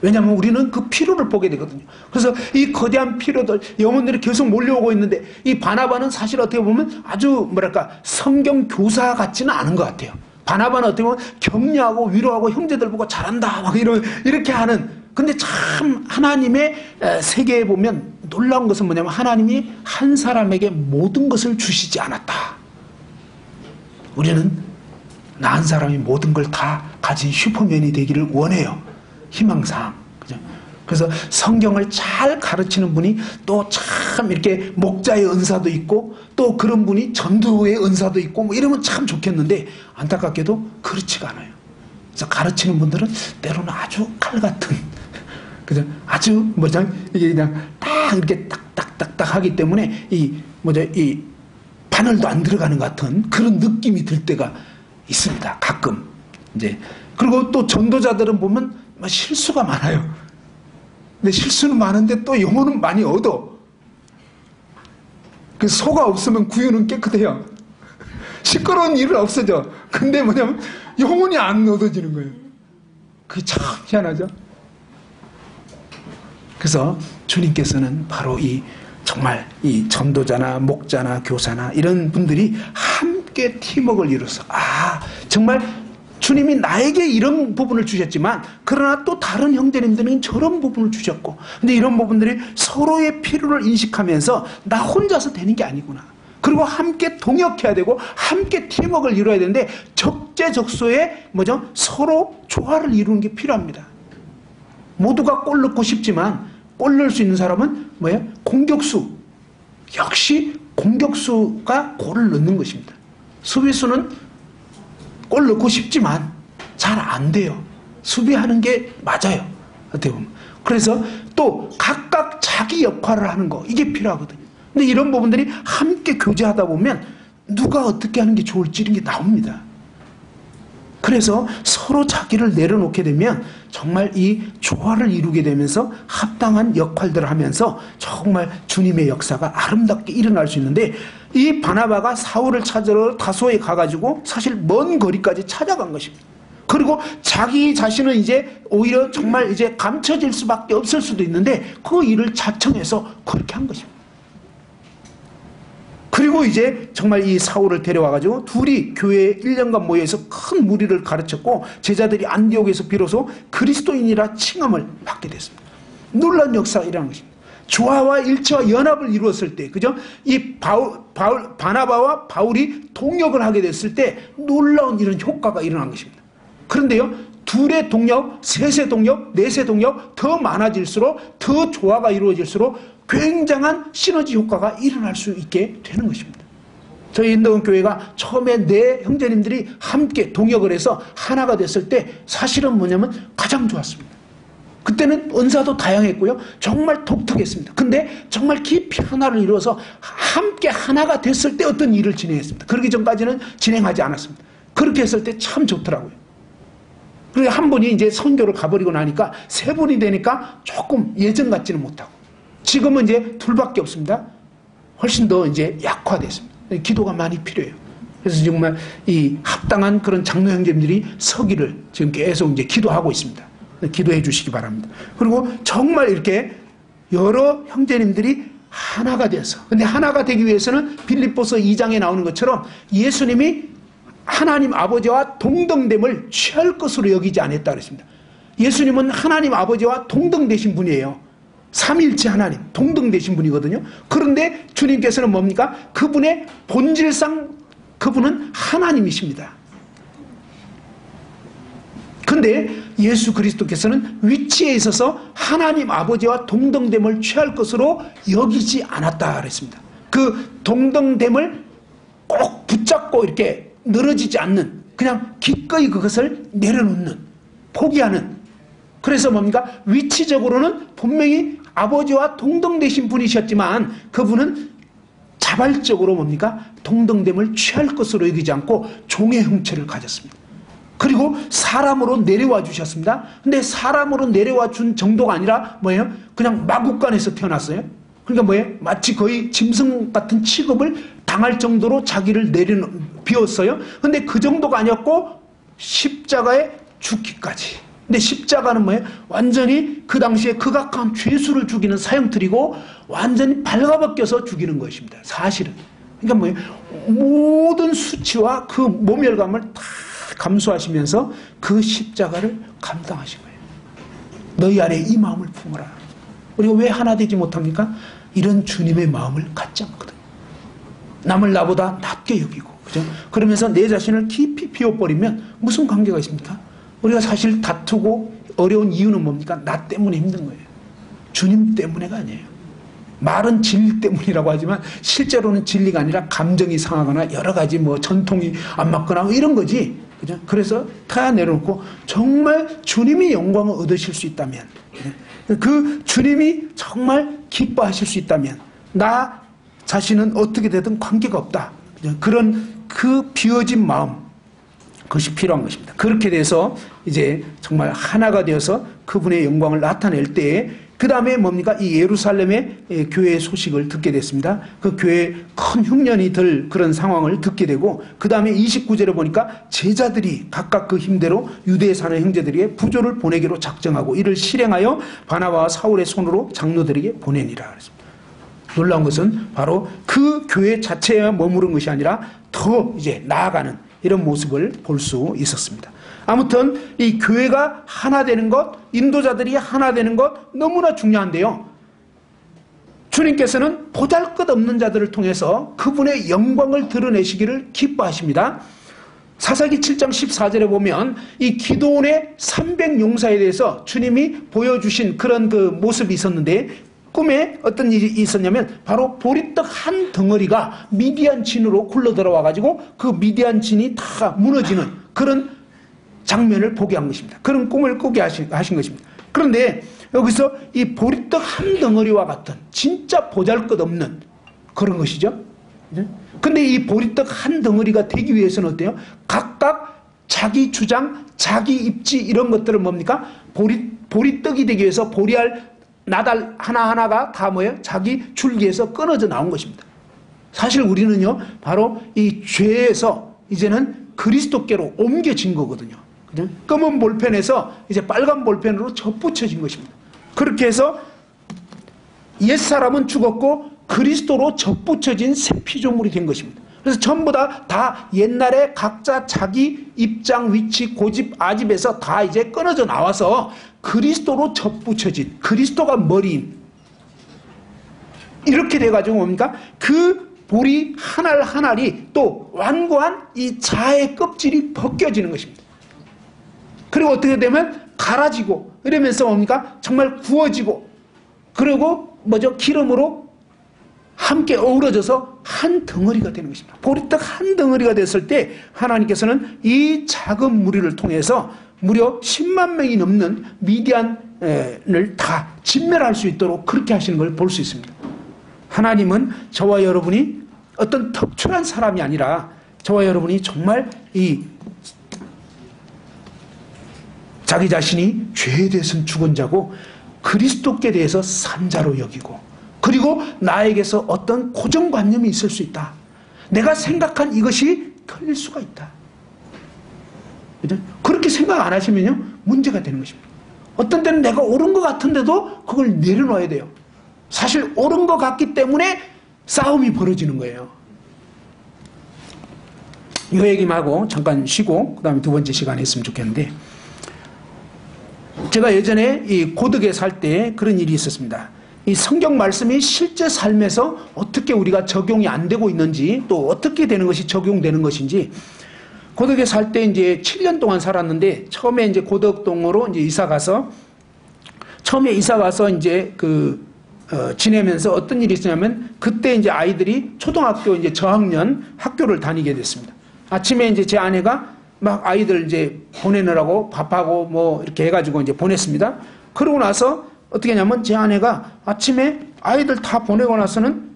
왜냐하면 우리는 그 피로를 보게 되거든요. 그래서 이 거대한 피로들, 영혼들이 계속 몰려오고 있는데 이 바나바는 사실 어떻게 보면 아주 뭐랄까 성경 교사 같지는 않은 것 같아요. 바나바는 어떻게 보면 격려하고 위로하고 형제들 보고 잘한다 막 이렇게 하는, 근데 참 하나님의 세계에 보면 놀라운 것은 뭐냐면 하나님이 한 사람에게 모든 것을 주시지 않았다. 우리는 나 한 사람이 모든 걸 다 가진 슈퍼맨이 되기를 원해요. 희망사항. 그죠? 그래서 성경을 잘 가르치는 분이 또 참 이렇게 목자의 은사도 있고 또 그런 분이 전도의 은사도 있고 뭐 이러면 참 좋겠는데 안타깝게도 그렇지가 않아요. 그래서 가르치는 분들은 때로는 아주 칼 같은, 그죠? 아주 이게 그냥 딱 이렇게 딱 딱딱하기 때문에 이 바늘도 안 들어가는 것 같은 그런 느낌이 들 때가 있습니다. 가끔. 이제 그리고 또 전도자들은 보면 실수가 많아요. 근데 실수는 많은데 또 영혼은 많이 얻어. 그 소가 없으면 구유는 깨끗해요. 시끄러운 일은 없어져. 근데 뭐냐면 영혼이 안 얻어지는 거예요. 그게 참 희한하죠. 그래서 주님께서는 바로 정말 이 전도자나 목자나 교사나 이런 분들이 함께 팀워크를 이루어서 정말 주님이 나에게 이런 부분을 주셨지만 그러나 또 다른 형제님들은 저런 부분을 주셨고 근데 이런 부분들이 서로의 필요를 인식하면서 나 혼자서 되는 게 아니구나. 그리고 함께 동역해야 되고 함께 팀워크를 이루어야 되는데 적재적소에 서로 조화를 이루는 게 필요합니다. 모두가 골 넣고 싶지만 골 넣을 수 있는 사람은 공격수. 역시 공격수가 골을 넣는 것입니다. 수비수는 골 넣고 싶지만 잘 안 돼요. 수비하는 게 맞아요. 어떻게 보면. 그래서 또 각각 자기 역할을 하는 거 이게 필요하거든요. 근데 이런 부분들이 함께 교제하다 보면 누가 어떻게 하는 게 좋을지 이런 게 나옵니다. 그래서 서로 자기를 내려놓게 되면 정말 이 조화를 이루게 되면서 합당한 역할들을 하면서 정말 주님의 역사가 아름답게 일어날 수 있는데 이 바나바가 사울을 찾으러 다소에 가가지고 사실 먼 거리까지 찾아간 것입니다. 그리고 자기 자신은 이제 오히려 정말 이제 감춰질 수밖에 없을 수도 있는데 그 일을 자청해서 그렇게 한 것입니다. 그리고 이제 정말 이 사울을 데려와가지고 둘이 교회에 1년간 모여서 큰 무리를 가르쳤고 제자들이 안디옥에서 비로소 그리스도인이라 칭함을 받게 됐습니다. 놀라운 역사가 일어난 것입니다. 조화와 일체와 연합을 이루었을 때, 그죠? 이 바나바와 바울이 동역을 하게 됐을 때 놀라운 이런 효과가 일어난 것입니다. 그런데요, 둘의 동역, 셋의 동역, 넷의 동역 더 많아질수록 더 조화가 이루어질수록 굉장한 시너지 효과가 일어날 수 있게 되는 것입니다. 저희 인도원 교회가 처음에 네 형제님들이 함께 동역을 해서 하나가 됐을 때 사실은 뭐냐면 가장 좋았습니다. 그때는 은사도 다양했고요. 정말 독특했습니다. 근데 정말 깊이 하나를 이루어서 함께 하나가 됐을 때 어떤 일을 진행했습니다. 그러기 전까지는 진행하지 않았습니다. 그렇게 했을 때 참 좋더라고요. 그리고 한 분이 이제 선교를 가버리고 나니까 세 분이 되니까 조금 예전 같지는 못하고 지금은 이제 둘밖에 없습니다. 훨씬 더 이제 약화됐습니다. 기도가 많이 필요해요. 그래서 정말 이 합당한 그런 장로 형제님들이 서기를 지금 계속 이제 기도하고 있습니다. 기도해 주시기 바랍니다. 그리고 정말 이렇게 여러 형제님들이 하나가 되어서, 근데 하나가 되기 위해서는 빌립보서 2장에 나오는 것처럼 예수님이 하나님 아버지와 동등됨을 취할 것으로 여기지 않았다 그랬습니다. 예수님은 하나님 아버지와 동등되신 분이에요. 삼일체 하나님, 동등되신 분이거든요. 그런데 주님께서는 뭡니까? 그분의 본질상 그분은 하나님이십니다. 근데 예수 그리스도께서는 위치에 있어서 하나님 아버지와 동등됨을 취할 것으로 여기지 않았다 그랬습니다. 그 동등됨을 꼭 붙잡고 이렇게 늘어지지 않는, 그냥 기꺼이 그것을 내려놓는, 포기하는. 그래서 뭡니까? 위치적으로는 분명히 아버지와 동등되신 분이셨지만 그분은 자발적으로 뭡니까? 동등됨을 취할 것으로 여기지 않고 종의 형체를 가졌습니다. 그리고 사람으로 내려와 주셨습니다. 근데 사람으로 내려와 준 정도가 아니라 뭐예요? 그냥 마국간에서 태어났어요. 그러니까 뭐예요? 마치 거의 짐승 같은 취급을 당할 정도로 자기를 비웠어요. 근데 그 정도가 아니었고 십자가에 죽기까지. 근데 십자가는 뭐예요? 완전히 그 당시에 극악한 죄수를 죽이는 사형틀이고 완전히 발가벗겨서 죽이는 것입니다. 사실은. 그러니까 뭐예요? 모든 수치와 그 모멸감을 다 감수하시면서 그 십자가를 감당하신 거예요. 너희 안에 이 마음을 품어라. 우리가 왜 하나 되지 못합니까? 이런 주님의 마음을 갖지 않거든요. 남을 나보다 낮게 여기고, 그죠? 그러면서 내 자신을 깊이 비워버리면 무슨 관계가 있습니까? 우리가 사실 다투고 어려운 이유는 뭡니까? 나 때문에 힘든 거예요. 주님 때문에가 아니에요. 말은 진리 때문이라고 하지만 실제로는 진리가 아니라 감정이 상하거나 여러 가지 뭐 전통이 안 맞거나 뭐 이런 거지. 그죠? 그래서 다 내려놓고 정말 주님이 영광을 얻으실 수 있다면, 그 주님이 정말 기뻐하실 수 있다면, 나 자신은 어떻게 되든 관계가 없다. 그런 그 비워진 마음, 그것이 필요한 것입니다. 그렇게 돼서 이제 정말 하나가 되어서 그분의 영광을 나타낼 때에 그 다음에 뭡니까? 이 예루살렘의 교회의 소식을 듣게 됐습니다. 그 교회에 큰 흉년이 들 그런 상황을 듣게 되고 그 다음에 29절에 보니까 제자들이 각각 그 힘대로 유대에 사는 형제들에게 부조를 보내기로 작정하고 이를 실행하여 바나바와 사울의 손으로 장로들에게 보내니라 그랬습니다. 놀라운 것은 바로 그 교회 자체에 머무른 것이 아니라 더 이제 나아가는 이런 모습을 볼 수 있었습니다. 아무튼 이 교회가 하나 되는 것, 인도자들이 하나 되는 것 너무나 중요한데요. 주님께서는 보잘것없는 자들을 통해서 그분의 영광을 드러내시기를 기뻐하십니다. 사사기 7장 14절에 보면 이 기드온의 300용사에 대해서 주님이 보여주신 그런 그 모습이 있었는데 꿈에 어떤 일이 있었냐면 바로 보리떡 한 덩어리가 미디안 진으로 굴러 들어와 가지고 그 미디안 진이 다 무너지는 그런 장면을 보게 한 것입니다. 그런 꿈을 꾸게 하신 것입니다. 그런데 여기서 이 보리떡 한 덩어리와 같은 진짜 보잘것없는 그런 것이죠. 근데 이 보리떡 한 덩어리가 되기 위해서는 어때요? 각각 자기 주장, 자기 입지 이런 것들을 뭡니까? 보리떡이 되기 위해서 보리알 나달 하나하나가 다 뭐예요? 자기 줄기에서 끊어져 나온 것입니다. 사실 우리는요, 바로 이 죄에서 이제는 그리스도께로 옮겨진 거거든요. 검은 볼펜에서 이제 빨간 볼펜으로 접붙여진 것입니다. 그렇게 해서 옛사람은 죽었고 그리스도로 접붙여진 새 피조물이 된 것입니다. 그래서 전부 다 옛날에 각자 자기 입장, 위치, 고집, 아집에서 다 이제 끊어져 나와서 그리스도로 접붙여진 그리스도가 머리인 이렇게 돼가지고 뭡니까? 그 보리 한 알 한 알이 또 완고한 이 자의 껍질이 벗겨지는 것입니다. 그리고 어떻게 되면 갈아지고 이러면서 뭡니까? 정말 구워지고 그리고 뭐죠? 기름으로 함께 어우러져서 한 덩어리가 되는 것입니다. 보리떡 한 덩어리가 됐을 때 하나님께서는 이 작은 무리를 통해서 무려 10만 명이 넘는 미디안을 다 진멸할 수 있도록 그렇게 하시는 걸 볼 수 있습니다. 하나님은 저와 여러분이 어떤 특출한 사람이 아니라 저와 여러분이 정말 이 자기 자신이 죄에 대해서는 죽은 자고 그리스도께 대해서 산 자로 여기고 그리고 나에게서 어떤 고정관념이 있을 수 있다. 내가 생각한 이것이 틀릴 수가 있다. 그렇게 생각 안 하시면요 문제가 되는 것입니다. 어떤 때는 내가 옳은 것 같은데도 그걸 내려놔야 돼요. 사실 옳은 것 같기 때문에 싸움이 벌어지는 거예요. 이 얘기만 하고 잠깐 쉬고 그 다음에 두 번째 시간에 했으면 좋겠는데 제가 예전에 이 고덕에 살 때 그런 일이 있었습니다. 이 성경 말씀이 실제 삶에서 어떻게 우리가 적용이 안 되고 있는지 또 어떻게 되는 것이 적용되는 것인지 고덕에 살 때 이제 7년 동안 살았는데 처음에 이제 고덕동으로 이제 이사 가서 이제 지내면서 어떤 일이 있었냐면 그때 이제 아이들이 초등학교 이제 저학년 학교를 다니게 됐습니다. 아침에 이제 제 아내가 막 아이들 이제 보내느라고 밥하고 뭐 이렇게 해가지고 이제 보냈습니다. 그러고 나서 어떻게 하냐면 제 아내가 아침에 아이들 다 보내고 나서는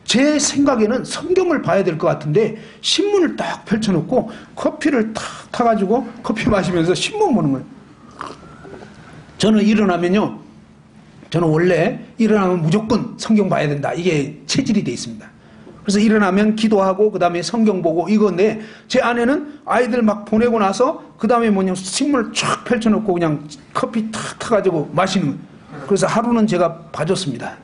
제 생각에는 성경을 봐야 될 것 같은데 신문을 딱 펼쳐놓고 커피를 탁 타가지고 커피 마시면서 신문 보는 거예요. 저는 일어나면요. 저는 원래 일어나면 무조건 성경 봐야 된다. 이게 체질이 돼 있습니다. 그래서 일어나면 기도하고 그 다음에 성경 보고 이건데 제 아내는 아이들 막 보내고 나서 그 다음에 뭐냐 신문을 쫙 펼쳐놓고 그냥 커피 탁 타가지고 마시는 거예요. 그래서 하루는 제가 봐줬습니다.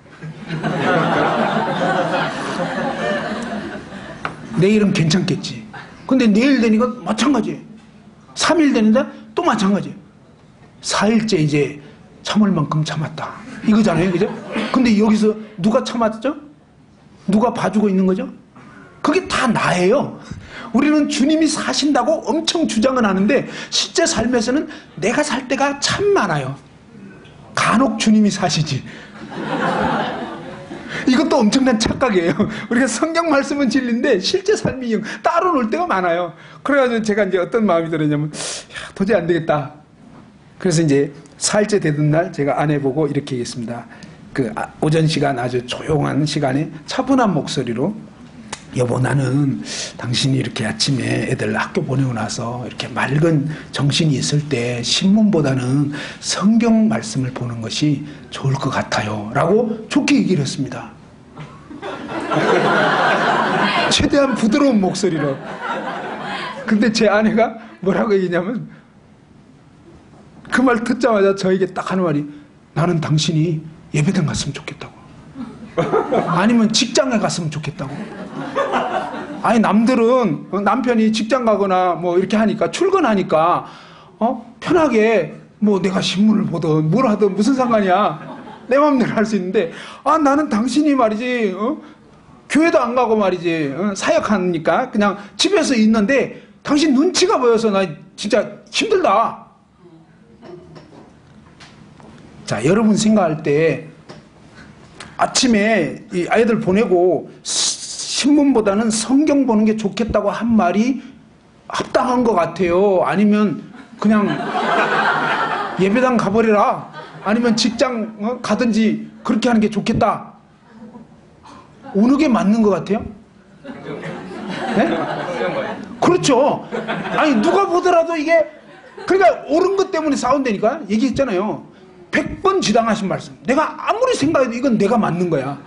내일은 괜찮겠지. 근데 내일 되니까 마찬가지예요. 3일 되는데 또 마찬가지예요. 4일째 이제 참을 만큼 참았다. 이거잖아요. 그죠? 근데 여기서 누가 참았죠? 누가 봐주고 있는 거죠? 그게 다 나예요. 우리는 주님이 사신다고 엄청 주장은 하는데 실제 삶에서는 내가 살 때가 참 많아요. 간혹 주님이 사시지. 이것도 엄청난 착각이에요. 우리가 성경 말씀은 진리인데 실제 삶이 따로 놀 때가 많아요. 그래가지고 제가 이제 어떤 마음이 들었냐면 도저히 안 되겠다. 그래서 이제 4일째 되던 날 제가 아내 보고 이렇게 얘기했습니다. 오전 시간 아주 조용한 시간에 차분한 목소리로 여보 나는 당신이 이렇게 아침에 애들 학교 보내고 나서 이렇게 맑은 정신이 있을 때 신문보다는 성경 말씀을 보는 것이 좋을 것 같아요 라고 좋게 얘기를 했습니다. 최대한 부드러운 목소리로. 근데 제 아내가 뭐라고 얘기냐면 그 말 듣자마자 저에게 딱 하는 말이 나는 당신이 예배당 갔으면 좋겠다고. 아니면 직장에 갔으면 좋겠다고. 아니 남들은 남편이 직장 가거나 뭐 이렇게 하니까 출근하니까 편하게 뭐 내가 신문을 보든 뭘 하든 무슨 상관이야. 내 마음대로 할 수 있는데 나는 당신이 말이지 교회도 안 가고 말이지 사역하니까 그냥 집에서 있는데 당신 눈치가 보여서 나 진짜 힘들다. 자, 여러분 생각할 때 아침에 이 아이들 보내고 신문보다는 성경 보는 게 좋겠다고 한 말이 합당한 것 같아요? 아니면 그냥 예배당 가버리라? 아니면 직장 가든지 그렇게 하는 게 좋겠다? 어느 게 맞는 것 같아요? 네? 그렇죠. 아니 누가 보더라도 이게 그러니까 옳은 것 때문에 싸운다니까 얘기했잖아요. 100번 지당하신 말씀. 내가 아무리 생각해도 이건 내가 맞는 거야.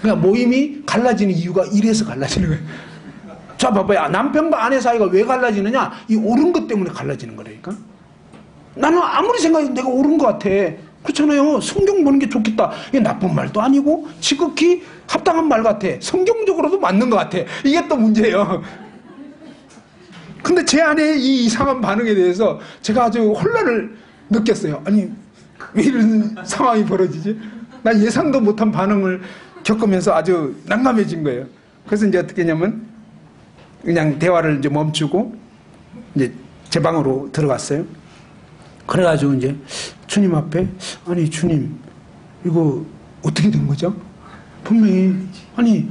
그러니까 모임이 갈라지는 이유가 이래서 갈라지는 거예요. 자 봐봐요. 남편과 아내 사이가 왜 갈라지느냐? 이 옳은 것 때문에 갈라지는 거라니까. 나는 아무리 생각해도 내가 옳은 것 같아. 그렇잖아요. 성경 보는 게 좋겠다. 이게 나쁜 말도 아니고 지극히 합당한 말 같아. 성경적으로도 맞는 것 같아. 이게 또 문제예요. 근데 제 아내의 이 이상한 반응에 대해서 제가 아주 혼란을 느꼈어요. 아니 왜 이런 상황이 벌어지지? 난 예상도 못한 반응을 겪으면서 아주 난감해진 거예요. 그래서 이제 어떻게 했냐면 그냥 대화를 이제 멈추고 이제 제 방으로 들어갔어요. 그래가지고 이제 주님 앞에 아니 주님 이거 어떻게 된 거죠? 분명히 아니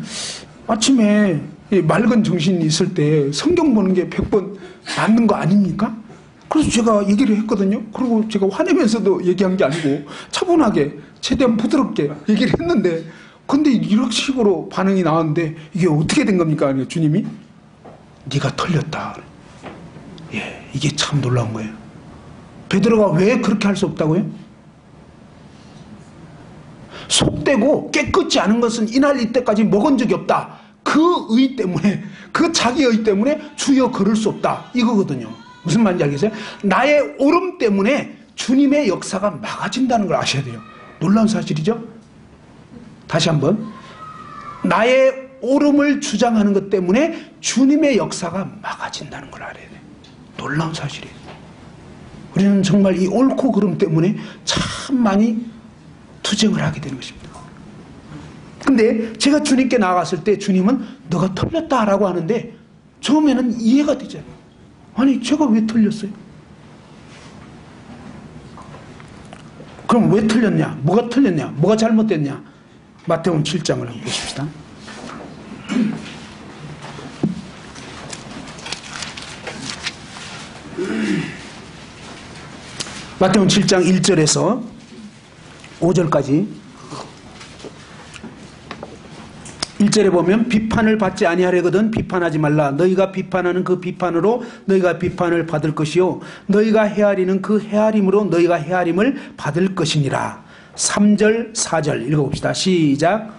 아침에 맑은 정신이 있을 때 성경 보는 게 100번 맞는 거 아닙니까? 그래서 제가 얘기를 했거든요. 그리고 제가 화내면서도 얘기한 게 아니고 차분하게 최대한 부드럽게 얘기를 했는데 근데 이런 식으로 반응이 나왔는데 이게 어떻게 된 겁니까? 주님이 네가 틀렸다. 예, 이게 참 놀라운 거예요. 베드로가 왜 그렇게 할 수 없다고요? 속되고 깨끗지 않은 것은 이날 이때까지 먹은 적이 없다. 그 의 때문에 그 자기 의 때문에 주여 걸을 수 없다. 이거거든요. 무슨 말인지 알겠어요? 나의 옳음 때문에 주님의 역사가 막아진다는 걸 아셔야 돼요. 놀라운 사실이죠? 다시 한번 나의 옳음을 주장하는 것 때문에 주님의 역사가 막아진다는 걸 알아야 돼요. 놀라운 사실이에요. 우리는 정말 이 옳고 그름 때문에 참 많이 투쟁을 하게 되는 것입니다. 근데 제가 주님께 나아갔을 때 주님은 너가 틀렸다라고 하는데 처음에는 이해가 되잖아요. 아니 제가 왜 틀렸어요? 그럼 왜 틀렸냐? 뭐가 틀렸냐? 뭐가 잘못됐냐? 마태복음 7장을 한번 보십시다. 마태복음 7장 1절에서 5절까지 1절에 보면 비판을 받지 아니하려거든 비판하지 말라. 너희가 비판하는 그 비판으로 너희가 비판을 받을 것이요 너희가 헤아리는 그 헤아림으로 너희가 헤아림을 받을 것이니라. 3절 4절 읽어봅시다. 시작.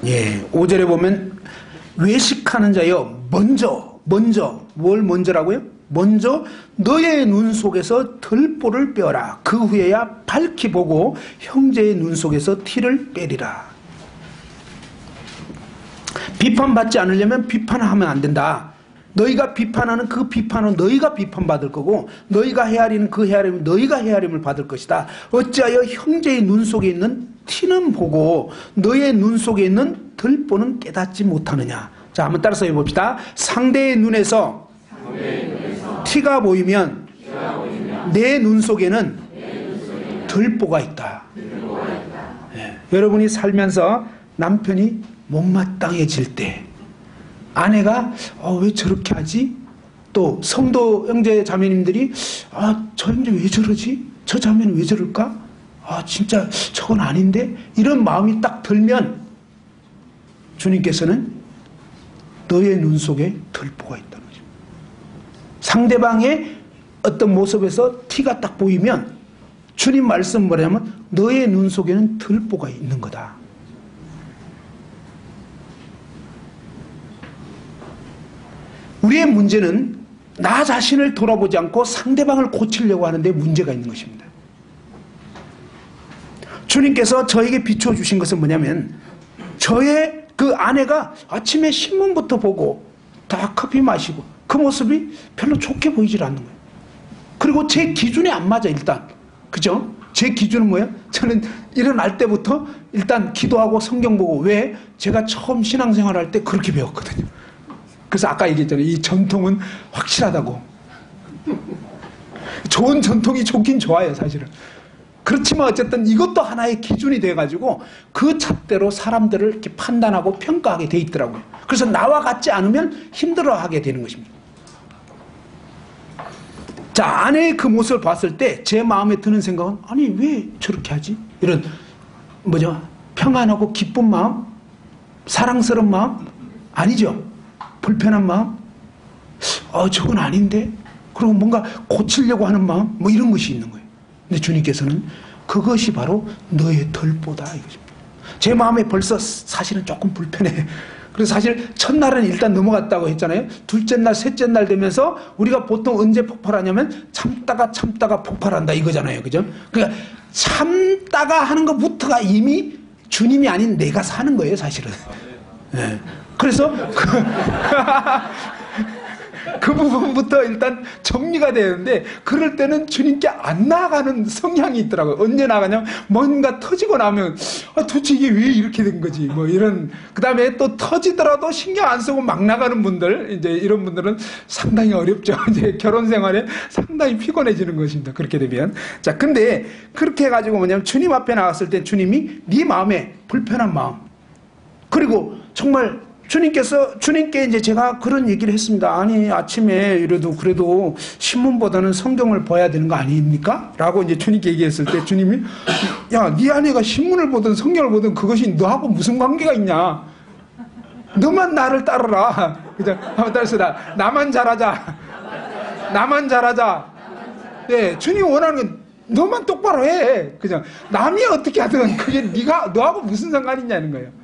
예, 5절에 보면 외식하는 자여 먼저 뭘 먼저라고요? 먼저 너의 눈 속에서 들보를 빼어라. 그 후에야 밝히 보고 형제의 눈 속에서 티를 빼리라. 비판받지 않으려면 비판하면 안 된다. 너희가 비판하는 그 비판은 너희가 비판받을 거고 너희가 헤아리는 그 헤아림은 너희가 헤아림을 받을 것이다. 어찌하여 형제의 눈 속에 있는 티는 보고 너의 눈 속에 있는 들보는 깨닫지 못하느냐. 자, 한번 따라서 해봅시다. 상대의 눈에서 티가 보이면 내 눈 속에는 들보가 있다. 예. 여러분이 살면서 남편이 못마땅해질 때, 아내가 왜 저렇게 하지? 또 성도 형제 자매님들이 저 형제 왜 저러지? 저 자매는 왜 저럴까? 진짜 저건 아닌데? 이런 마음이 딱 들면 주님께서는 너의 눈 속에 들보가 있다는 거죠. 상대방의 어떤 모습에서 티가 딱 보이면 주님 말씀 뭐냐면 너의 눈 속에는 들보가 있는 거다. 우리의 문제는 나 자신을 돌아보지 않고 상대방을 고치려고 하는데 문제가 있는 것입니다. 주님께서 저에게 비춰주신 것은 뭐냐면 저의 그 아내가 아침에 신문부터 보고 다 커피 마시고 그 모습이 별로 좋게 보이질 않는 거예요. 그리고 제 기준에 안 맞아 일단. 그죠? 제 기준은 뭐예요? 저는 일어날 때부터 일단 기도하고 성경 보고 왜? 제가 처음 신앙생활 할 때 그렇게 배웠거든요. 그래서 아까 얘기했잖아요. 이 전통은 확실하다고. 좋은 전통이 좋긴 좋아요, 사실은. 그렇지만 어쨌든 이것도 하나의 기준이 돼가지고 그 잣대로 사람들을 이렇게 판단하고 평가하게 돼 있더라고요. 그래서 나와 같지 않으면 힘들어하게 되는 것입니다. 자, 아내의 그 모습을 봤을 때 제 마음에 드는 생각은 아니 왜 저렇게 하지? 이런 평안하고 기쁜 마음? 사랑스러운 마음? 아니죠. 불편한 마음? 저건 아닌데? 그리고 뭔가 고치려고 하는 마음? 이런 것이 있는 거예요. 근데 주님께서는 그것이 바로 너의 덜보다 이것입니다. 제 마음에 벌써 사실은 조금 불편해. 그래서 사실 첫날은 일단 넘어갔다고 했잖아요. 둘째 날, 셋째 날 되면서 우리가 보통 언제 폭발하냐면 참다가 폭발한다 이거잖아요. 그죠? 그러니까 참다가 하는 것부터가 이미 주님이 아닌 내가 사는 거예요, 사실은. 네. 그래서 그 부분부터 일단 정리가 되는데 그럴 때는 주님께 안 나아가는 성향이 있더라고요. 언제 나가냐면 뭔가 터지고 나면 도대체 이게 왜 이렇게 된 거지 이런. 그 다음에 또 터지더라도 신경 안 쓰고 막 나가는 분들, 이제 이런 분들은 상당히 어렵죠. 이제 결혼 생활에 상당히 피곤해지는 것입니다. 그렇게 되면. 자, 근데 그렇게 해가지고 뭐냐면 주님 앞에 나갔을 때 주님이 네 마음에 불편한 마음, 그리고 정말 주님께 이제 제가 그런 얘기를 했습니다. 아니, 아침에 그래도 신문보다는 성경을 봐야 되는 거 아닙니까? 라고 이제 주님께 얘기했을 때 주님이, 야, 네 아내가 신문을 보든 성경을 보든 그것이 너하고 무슨 관계가 있냐? 너만 나를 따르라. 그죠? 한번 따르시다. 나만 잘하자. 나만 잘하자. 네, 주님이 원하는 건 너만 똑바로 해. 그죠? 남이 어떻게 하든 그게 너하고 무슨 상관이냐는 거예요.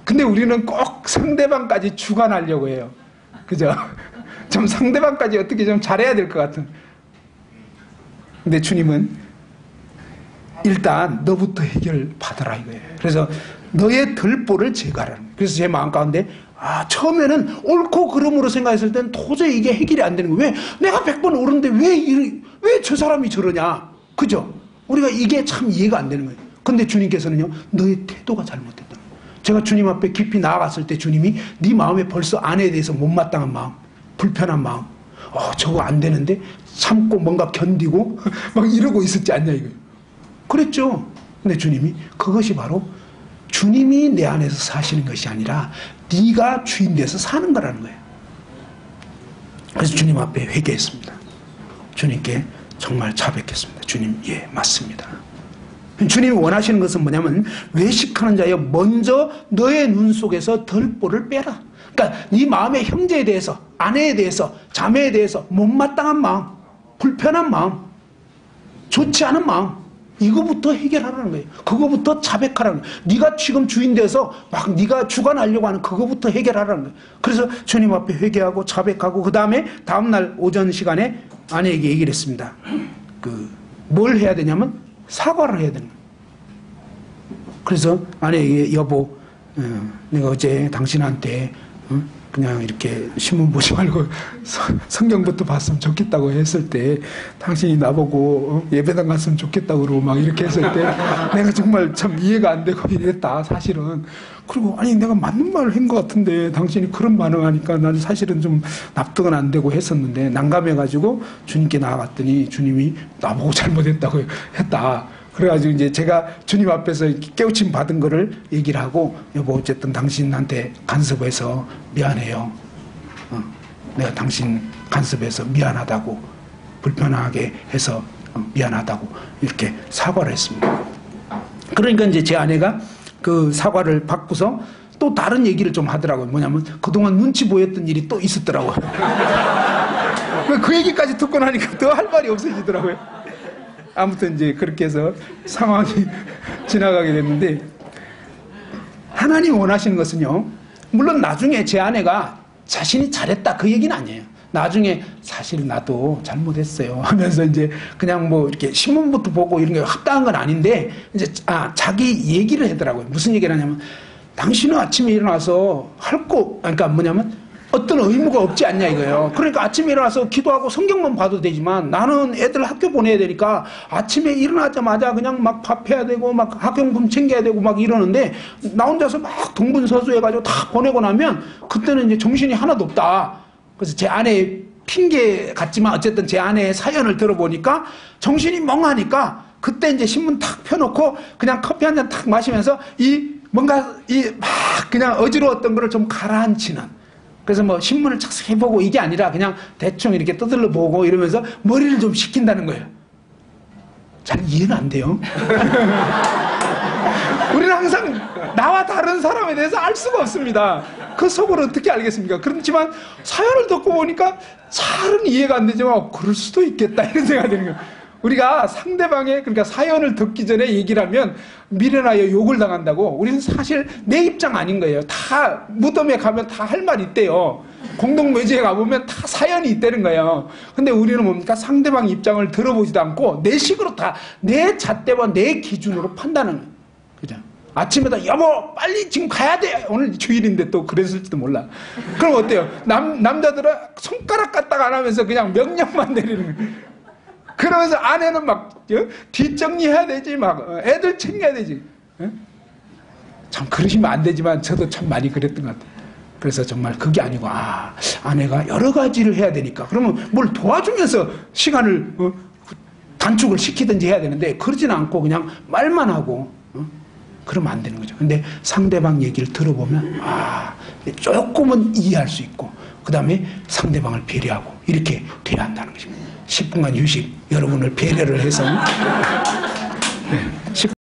근데 우리는 꼭 상대방까지 주관하려고 해요. 그죠? 좀 상대방까지 어떻게 좀 잘해야 될 것 같은. 근데 주님은 일단 너부터 해결 받아라 이거예요. 그래서 너의 덜보를 제거하라는 거예요. 그래서 제 마음 가운데 처음에는 옳고 그름으로 생각했을 때는 도저히 이게 해결이 안 되는 거예요. 왜? 내가 100번 옳은데 왜 저 사람이 저러냐? 그죠? 우리가 이게 참 이해가 안 되는 거예요. 근데 주님께서는요, 너의 태도가 잘못됐다. 제가 주님 앞에 깊이 나아갔을 때 주님이 네 마음에 벌써 아내에 대해서 못마땅한 마음, 불편한 마음, 저거 안 되는데 참고 뭔가 견디고 막 이러고 있었지 않냐 이거예요. 그랬죠. 근데 주님이 그것이 바로 주님이 내 안에서 사시는 것이 아니라 네가 주인 돼서 사는 거라는 거예요. 그래서 주님 앞에 회개했습니다. 주님께 정말 자백했습니다. 주님, 예, 맞습니다. 주님이 원하시는 것은 뭐냐면 외식하는 자여 먼저 너의 눈 속에서 덜보를 빼라. 그러니까 네 마음의 형제에 대해서, 아내에 대해서, 자매에 대해서 못마땅한 마음, 불편한 마음, 좋지 않은 마음, 이거부터 해결하라는 거예요. 그거부터 자백하라는 거예요. 네가 지금 주인 돼서 막 네가 주관하려고 하는 그거부터 해결하라는 거예요. 그래서 주님 앞에 회개하고 자백하고 그 다음에 다음날 오전 시간에 아내에게 얘기를 했습니다. 뭘 해야 되냐면 사과를 해야 되는 거예요. 그래서 아내에게 여보, 내가 어제 당신한테 그냥 이렇게 신문 보지 말고 성경부터 봤으면 좋겠다고 했을 때 당신이 나보고 예배당 갔으면 좋겠다고 그러고 막 이렇게 했을 때 내가 정말 참 이해가 안 되고 이랬다 사실은. 그리고 아니 내가 맞는 말을 한 것 같은데 당신이 그런 반응하니까 나는 사실은 좀 납득은 안 되고 했었는데 난감해가지고 주님께 나아갔더니 주님이 나보고 잘못했다고 했다. 그래가지고 이제 제가 주님 앞에서 깨우침 받은 거를 얘기를 하고, 여보, 어쨌든 당신한테 간섭해서 미안해요. 내가 당신 간섭해서 미안하다고, 불편하게 해서 미안하다고 이렇게 사과를 했습니다. 그러니까 이제 제 아내가 그 사과를 받고서 또 다른 얘기를 좀 하더라고요. 뭐냐면 그동안 눈치 보였던 일이 또 있었더라고요. 그 얘기까지 듣고 나니까 더 할 말이 없어지더라고요. 아무튼 이제 그렇게 해서 상황이 지나가게 됐는데, 하나님이 원하시는 것은요, 물론 나중에 제 아내가 자신이 잘했다 그 얘기는 아니에요. 나중에 사실 나도 잘못했어요 하면서 이제 그냥 뭐 이렇게 신문부터 보고 이런 게 합당한 건 아닌데, 이제 자기 얘기를 하더라고요. 무슨 얘기를 하냐면, 당신은 아침에 일어나서 할 거, 그러니까 뭐냐면 어떤 의무가 없지 않냐 이거예요. 그러니까 아침에 일어나서 기도하고 성경만 봐도 되지만 나는 애들 학교 보내야 되니까 아침에 일어나자마자 그냥 막 밥해야 되고 막 학용품 챙겨야 되고 막 이러는데, 나 혼자서 막 동분서주해가지고 다 보내고 나면 그때는 이제 정신이 하나도 없다. 그래서 제 아내의 핑계 같지만 어쨌든 제 아내의 사연을 들어보니까 정신이 멍하니까 그때 이제 신문 탁 펴놓고 그냥 커피 한 잔 탁 마시면서 뭔가 막 그냥 어지러웠던 거를 좀 가라앉히는. 그래서 뭐 신문을 자세히 보고 이게 아니라 그냥 대충 이렇게 떠들러 보고 이러면서 머리를 좀 식힌다는 거예요. 잘 이해는 안 돼요. 우리는 항상 나와 다른 사람에 대해서 알 수가 없습니다. 그 속을 어떻게 알겠습니까? 그렇지만 사연을 듣고 보니까 잘은 이해가 안 되지만 그럴 수도 있겠다 이런 생각이 드는 거예요. 우리가 상대방의 그러니까 사연을 듣기 전에 얘기를 하면 미련하여 욕을 당한다고, 우리는 사실 내 입장 아닌 거예요. 다 무덤에 가면 다 할 말 있대요. 공동묘지에 가보면 다 사연이 있다는 거예요. 근데 우리는 뭡니까? 상대방 입장을 들어보지도 않고 내 식으로 다 내 잣대와 내 기준으로 판단하는 거예요. 그죠? 아침에다 여보 빨리 지금 가야 돼, 오늘 주일인데 또 그랬을지도 몰라. 그럼 어때요? 남자들은 손가락 까딱 안 하면서 그냥 명령만 내리는 거예요. 그러면서 아내는 막 뒷정리해야 되지, 막 애들 챙겨야 되지. 참 그러시면 안 되지만 저도 참 많이 그랬던 것 같아요. 그래서 정말 그게 아니고 아내가 여러 가지를 해야 되니까 그러면 뭘 도와주면서 시간을 단축을 시키든지 해야 되는데, 그러진 않고 그냥 말만 하고 그러면 안 되는 거죠. 근데 상대방 얘기를 들어보면 조금은 이해할 수 있고 그 다음에 상대방을 배려하고 이렇게 돼야 한다는 것입니다. 10분간 휴식, 여러분을 배려를 해서